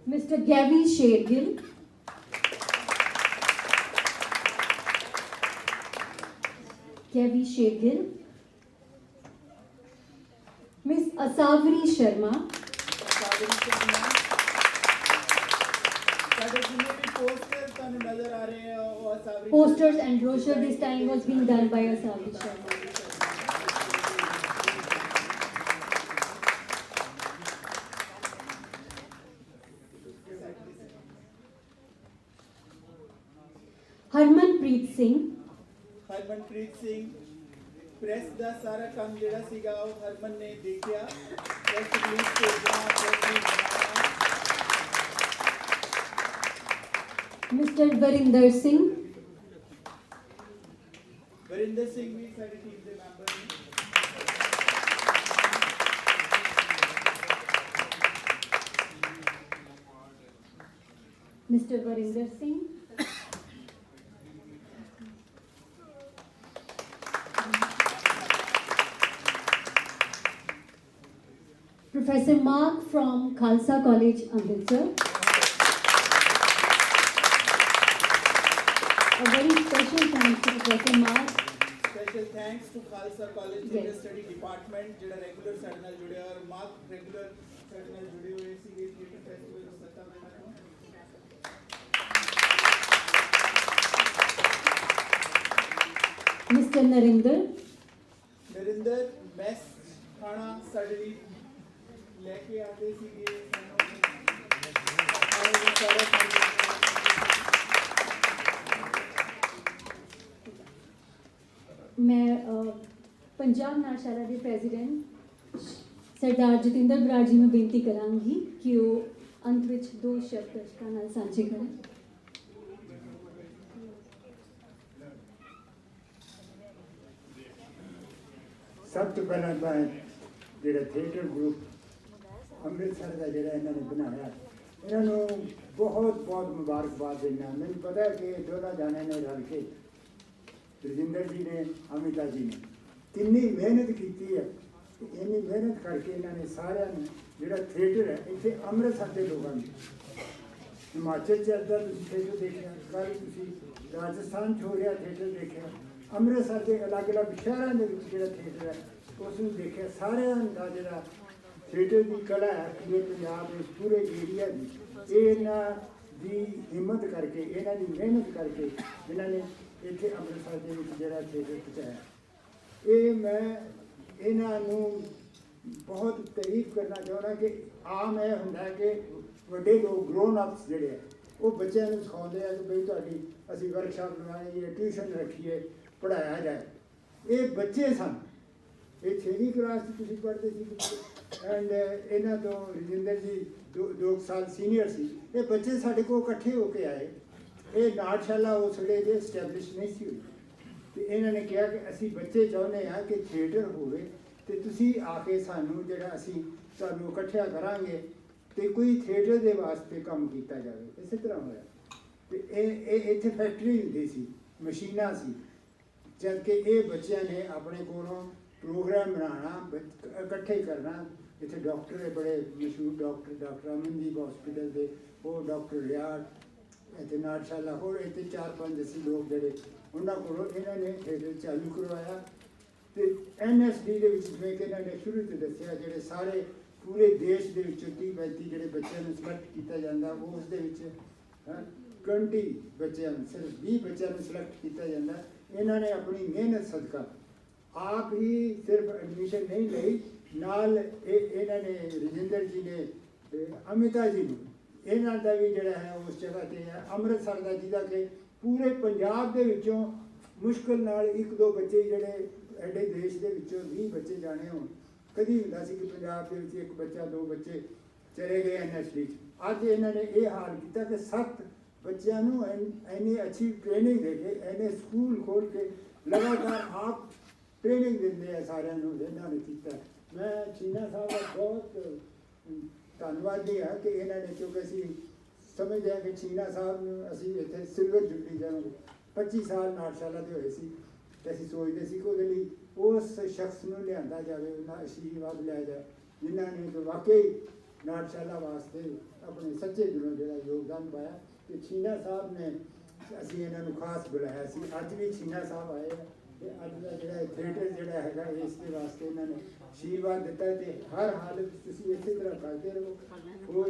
mister Gavy Shergill, Gavy Shergill, miss Asavari Sharma, ਸਾਡੇ ਜਿੰਨੇ ਵੀ ਪੋਸਟਰ ਤੁਹਾਨੂੰ ਨਜ਼ਰ ਆ ਰਹੇ ਆ ਉਹ ਅਸਾਵਰੀ posters and brochure this time was being done by Asavri Sharma. Harmanpreet Singh, Harmanpreet Singh press ਦਾ ਸਾਰਾ ਕੰਮ ਜਿਹੜਾ ਸੀਗਾ ਉਹ ਹਰਮਨ ਨੇ ਦੇਖਿਆ। ਪ੍ਰੈਸ ਰਿਲੀਜ਼ ਭੇਜਣਾ, ਪ੍ਰੈਸ ਰਿਲੀਜ਼ ਬਣਾਉਣਾ। मिस्टर वरिंदर सिंह, ਵਰਿੰਦਰ ਸਿੰਘ ਵੀ ਸਾਡੀ ਟੀਮ ਦੇ ਮੈਂਬਰ ਨੇ। Mister Varinder Singh, Professor Mark from Khalsa College, Amritsar. A very special thanks to Professor Mark. Special thanks to Khalsa college general study department ਜਿਹੜਾ ਰੈਗੂਲਰ ਸਾਡੇ ਨਾਲ ਜੁੜਿਆ ਔਰ ਮਾਰਕ ਰੈਗੂਲਰ ਸਾਡੇ ਨਾਲ ਜੁੜੇ ਹੋਏ ਸੀਗੇ ਥੀਏਟਰ ਫੈਸਟੀਵਲ ਨੂੰ ਸੱਤਾ ਦੇਣਾ ਨੂੰ। Mr. Narinder, ਨਰਿੰਦਰ ਮੈਸ ਖਾਣਾ ਸਾਡੇ ਲਈ ਲੈ ਕੇ ਆਦੇ ਸੀਗੇ ਖਾਣੇ ਦਾ ਸਾਰਾ ਕੰਮ। मैं पंजाब नाटशाला के प्रेजिडेंट सरदार जतिंदर बराड़ जी में बेनती करांगी कि वो अंत विच 2 शब्द दर्शकों नाल सांझे करें। सब तो पहला तो जो थिएटर ग्रुप अमृतसर का जोड़ा इन्होंने बनाया, इन्होंने बहुत बहुत मुबारकबाद देना। मैंने पता है कि दोनों जाने ने रल के रजिंदर जी ने अमिता जी ने कितनी मेहनत की है। इन्नी मेहनत करके इन्होंने सारे जो थिएटर है इतने अमृतसर के लोगों ने हिमाचल चलता थिएटर देखा, कल तुम राजस्थान छोड़िया थिएटर देखा, अमृतसर के अलग अलग शहरों के जो थिएटर है उसमें देखा। सारे का जो थिएटर की कला है पूरे पंजाब इस पूरे एरिया की इन्हों की हिम्मत करके इन्हों की मेहनत करके इन्होंने इतने अमृतसर के जो थिएटर पहुँचाया। ये मैं इन्हों बहुत तारीफ करना चाहना कि आम यह होंगे कि वड्डे लोग ग्रोन अप्स जोड़े है वो बच्चों को सिखाते हैं कि भाई थोड़ी असी वर्कशॉप लगाइए, ट्यूशन रखिए, पढ़ाया जाए। ये बच्चे सन, ये 6वीं क्लास तुम पढ़ते थे एंड इन्हों तो रजिंदर जी 2 साल सीनियर सी। ये बच्चे साढ़े को इकट्ठे होके आए। ये नाटशाला उस वे जो स्टैबलिश नहीं सी हुई तो इन्होंने कहा कि असी बच्चे चाहते हैं कि थिएटर होवे तो तुसी आके सानू जो असी तुहानू इकट्ठा करांगे तो कोई थिएटर के वास्ते काम किया जाए। इस तरह होया तो इत्थे फैक्ट्री होंदी सी, मशीनां सी, जबकि ये बच्चों ने अपने कोलों प्रोग्राम बनाना इकट्ठे करना। इतने डॉक्टर है बड़े मशहूर डॉक्टर अमनदीप हॉस्पिटल के वो डॉक्टर रियाड़ इतने नाटशाला होर इतने 4-5 असी लोग जोड़े उन्होंने को इन्होंने थिएटर चालू करवाया। तो NSD के जिमें कि इन्होंने शुरू से दसिया जोड़े सारे पूरे देश के 30-35 जोड़े बच्चों को सिलेक्ट किया जाता उस 20 बच्चों सिर्फ 20 बच्चों को सिलेक्ट किया जाता। इन्होंने अपनी मेहनत सदका आप ही सिर्फ एडमिशन नहीं ली, नाल इन्होंने रजिंदर जी ने अमिता जी ने इन्हों का भी जोड़ा है उस जगह पर है अमृतसर का जिदा कि पूरे पंजाब के विचों मुश्किल नाल 1-2 बच्चे जोड़े एडे देश के विचों 20 बच्चे जाने हो। कभी होंदा सी कि पंजाब के 1 बच्चा 2 बच्चे चले गए NSD। अज इन्होंने ये हाल किया कि 7 बच्चों को इन्नी अच्छी ट्रेनिंग दे के इन्हें स्कूल खोल के लगातार आप ट्रेनिंग देंगे हैं सारे इन्होंने किया। मैं चीना साहब का बहुत धन्यवादी हाँ कि इन्होंने क्योंकि असी समझते हैं कि चीना साहब असी इतने सिल्वर जुबली जब 25 साल नाटशाला के होए सी तो असी सोचते सी कि वो उस शख्स को लिया जाए, आशीर्वाद लिया जाए जिन्होंने तो वाकई नाटशाला वास्ते अपने सच्चे दिलों जो योगदान पाया। तो चीना साहब ने असी इन्हों खास बुलाया सी। अज भी चीना साहब आए हैं अज का जो थिएटर जोड़ा है इसके वास्ते इन्होंने आशीर्वाद दिता है। तो हर हालत तुम इस तरह करते रहो और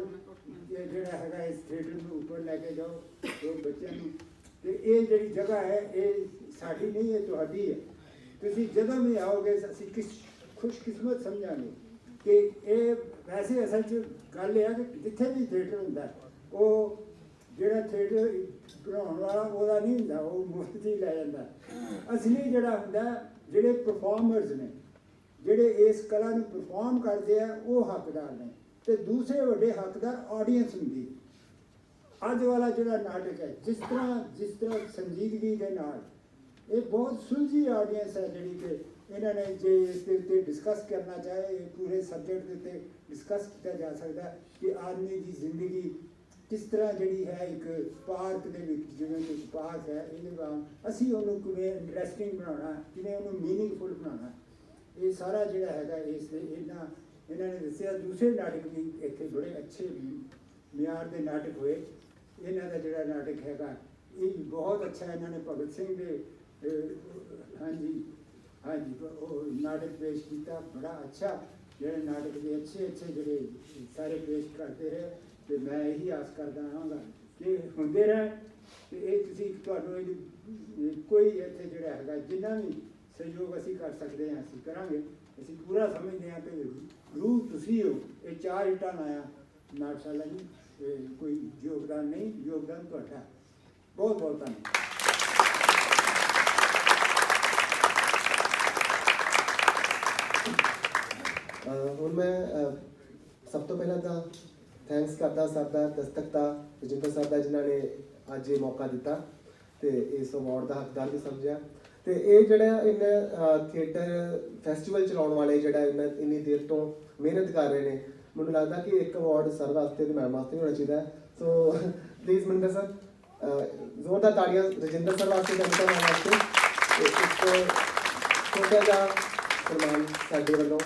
जोड़ा है इस थिएटर में ऊपर लैके जाओ तो बच्चों तो ये जी जगह है ये साड़ी नहीं है तुहाडी है। तुम जदों भी आओगे असी किस खुशकिस्मत समझांगे कि ये वैसे असल गल है कि जिथे भी थिएटर होंदा वो जोड़ा थिएटर बनाने वाला वह नहीं होंदा वो मुफ्त ही लै जांदा। असली जोड़ा होंदा जिहड़े परफॉर्मर्स ने जिहड़े इस कला नूं परफॉर्म करते हैं वो हकदार ने तो दूसरे वड्डे हकदार ऑडियंस होंदी। अज वाला जोड़ा नाटक है जिस तरह संजीदगी के नाल ये बहुत सुलझी ऑडियंस है जी कि इन्होंने जो इसके उत्ते डिस्कस करना चाहे पूरे सब्जेक्ट के उत्ते डिस्कस किया जा सकता है कि आदमी की जिंदगी किस तरह जी है एक पार्क के जिमें एक पार्क है ये वांग असी उन्होंने किमें इंटरस्टिंग बनाना किमें उन्होंने मीनिंगफुल बनाना ये सारा जोड़ा है इस इन्होंने दसिया। दूसरे नाटक भी इतने बड़े अच्छे म्यार के नाटक हुए। इन्हों का जोड़ा नाटक है ये बहुत अच्छा इन्होंने भगत सिंह के हाँ जी नाटक पेश किया बड़ा अच्छा जो नाटक के अच्छे जोड़े सारे पेश करते रहे। तो मैं यही आस करता रहांगा कि होंदे रहे तो ये कोई इतने जोड़ा है जिन्ना भी सहयोग असी कर सकते हैं असी करांगे। असी पूरा समझते हैं कि रूह तुसी हो ये 4 ईंटां लाया नाटशाला जी कोई योगदान नहीं योगदान तुहाडा। बहुत बहुत धन्यवाद। ਹੁਣ मैं सब तो पहला तो थैंक्स करता सरदार दस्तक का रजिंदर साहब का जिन्होंने अज ये मौका दिता तो इस अवार्ड का हकदार भी समझा। ਤੇ ਇਹ ਜਿਹੜਾ ਇਹਨਾਂ ਥੀਏਟਰ ਫੈਸਟੀਵਲ ਚਲਾਉਣ ਵਾਲੇ ਜਿਹੜਾ ਇੰਨੀ ਦੇਰ ਤੋਂ ਮਿਹਨਤ ਕਰ ਰਹੇ ਨੇ, ਮੈਨੂੰ ਲੱਗਦਾ ਕਿ ਇੱਕ ਅਵਾਰਡ ਸਰ ਵਾਸਤੇ ਤੇ ਮੈਮ ਵਾਸਤੇ ਹੋਣਾ ਚਾਹੀਦਾ ਹੈ। ਸੋ ਪਲੀਜ਼ ਮਨਿੰਦਰ ਸਰ, ਜ਼ੋਰਦਾਰ ਤਾੜੀਆਂ ਰਜਿੰਦਰ ਸਰ ਵਾਸਤੇ ਤੇ ਅਮਿਤਾ ਮੈਮ ਵਾਸਤੇ। ਤੇ ਇੱਕ ਛੋਟਾ ਜਿਹਾ ਸਨਮਾਨ ਸਾਡੇ ਵੱਲੋਂ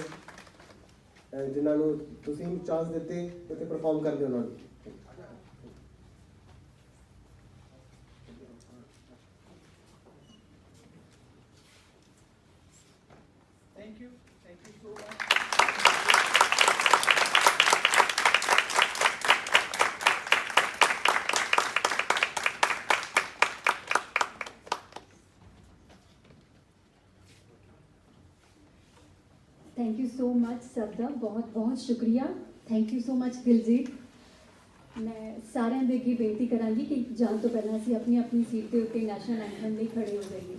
ਜਿਨ੍ਹਾਂ ਨੂੰ ਤੁਸੀਂ ਚਾਂਸ ਦਿੱਤੇ ਤੇ ਪਰਫਾਰਮ ਕਰਦੇ ਉਹਨਾਂ ਨੂੰ। Thank you so much. Thank you so much ਸਭ ਦਾ ਬਹੁਤ ਬਹੁਤ ਸ਼ੁਕਰੀਆ। Thank you so much Diljit. ਮੈਂ ਸਾਰਿਆਂ ਦੇ ਅੱਗੇ ਬੇਨਤੀ ਕਰਾਂਗੀ ਕਿ ਜਾਣ ਤੋਂ ਪਹਿਲਾਂ ਅਸੀਂ ਆਪਣੀ ਆਪਣੀ ਸੀਟ ਦੇ ਉੱਤੇ ਨੈਸ਼ਨਲ ਐਂਥਮ ਲਈ ਖੜੇ ਹੋ ਜਾਈਏ।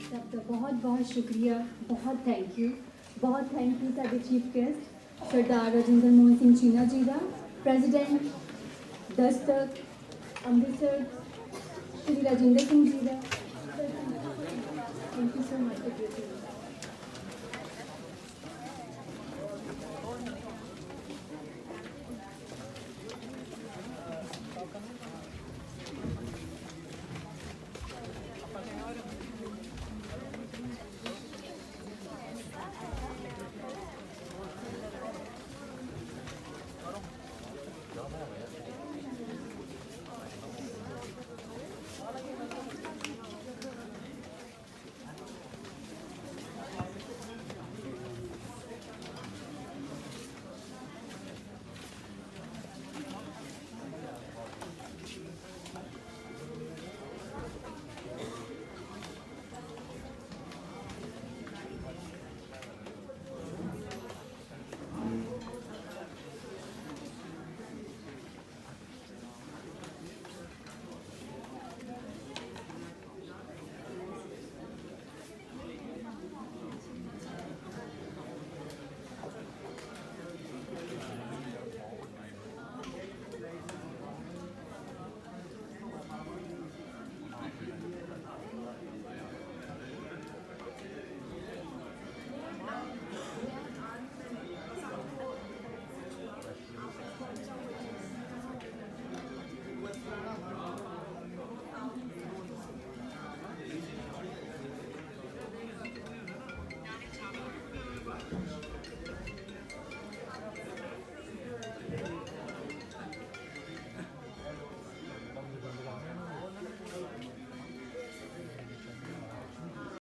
ਸਭ ਦਾ ਬਹੁਤ ਬਹੁਤ ਸ਼ੁਕਰੀਆ। ਬਹੁਤ ਥੈਂਕ ਯੂ ਸਾਡੇ ਚੀਫ ਗੈਸਟ ਸਰਦਾਰ ਰਜਿੰਦਰ ਮੋਹਨ ਸਿੰਘ ਚੀਨਾ ਜੀ ਦਾ, ਪ੍ਰੈਜ਼ੀਡੈਂਟ ਦਸਤਕ ਅੰਮ੍ਰਿਤਸਰ ਸ਼੍ਰੀ ਰਾਜਿੰਦਰ ਸਿੰਘ ਜੀ ਦਾ। Thank you so much.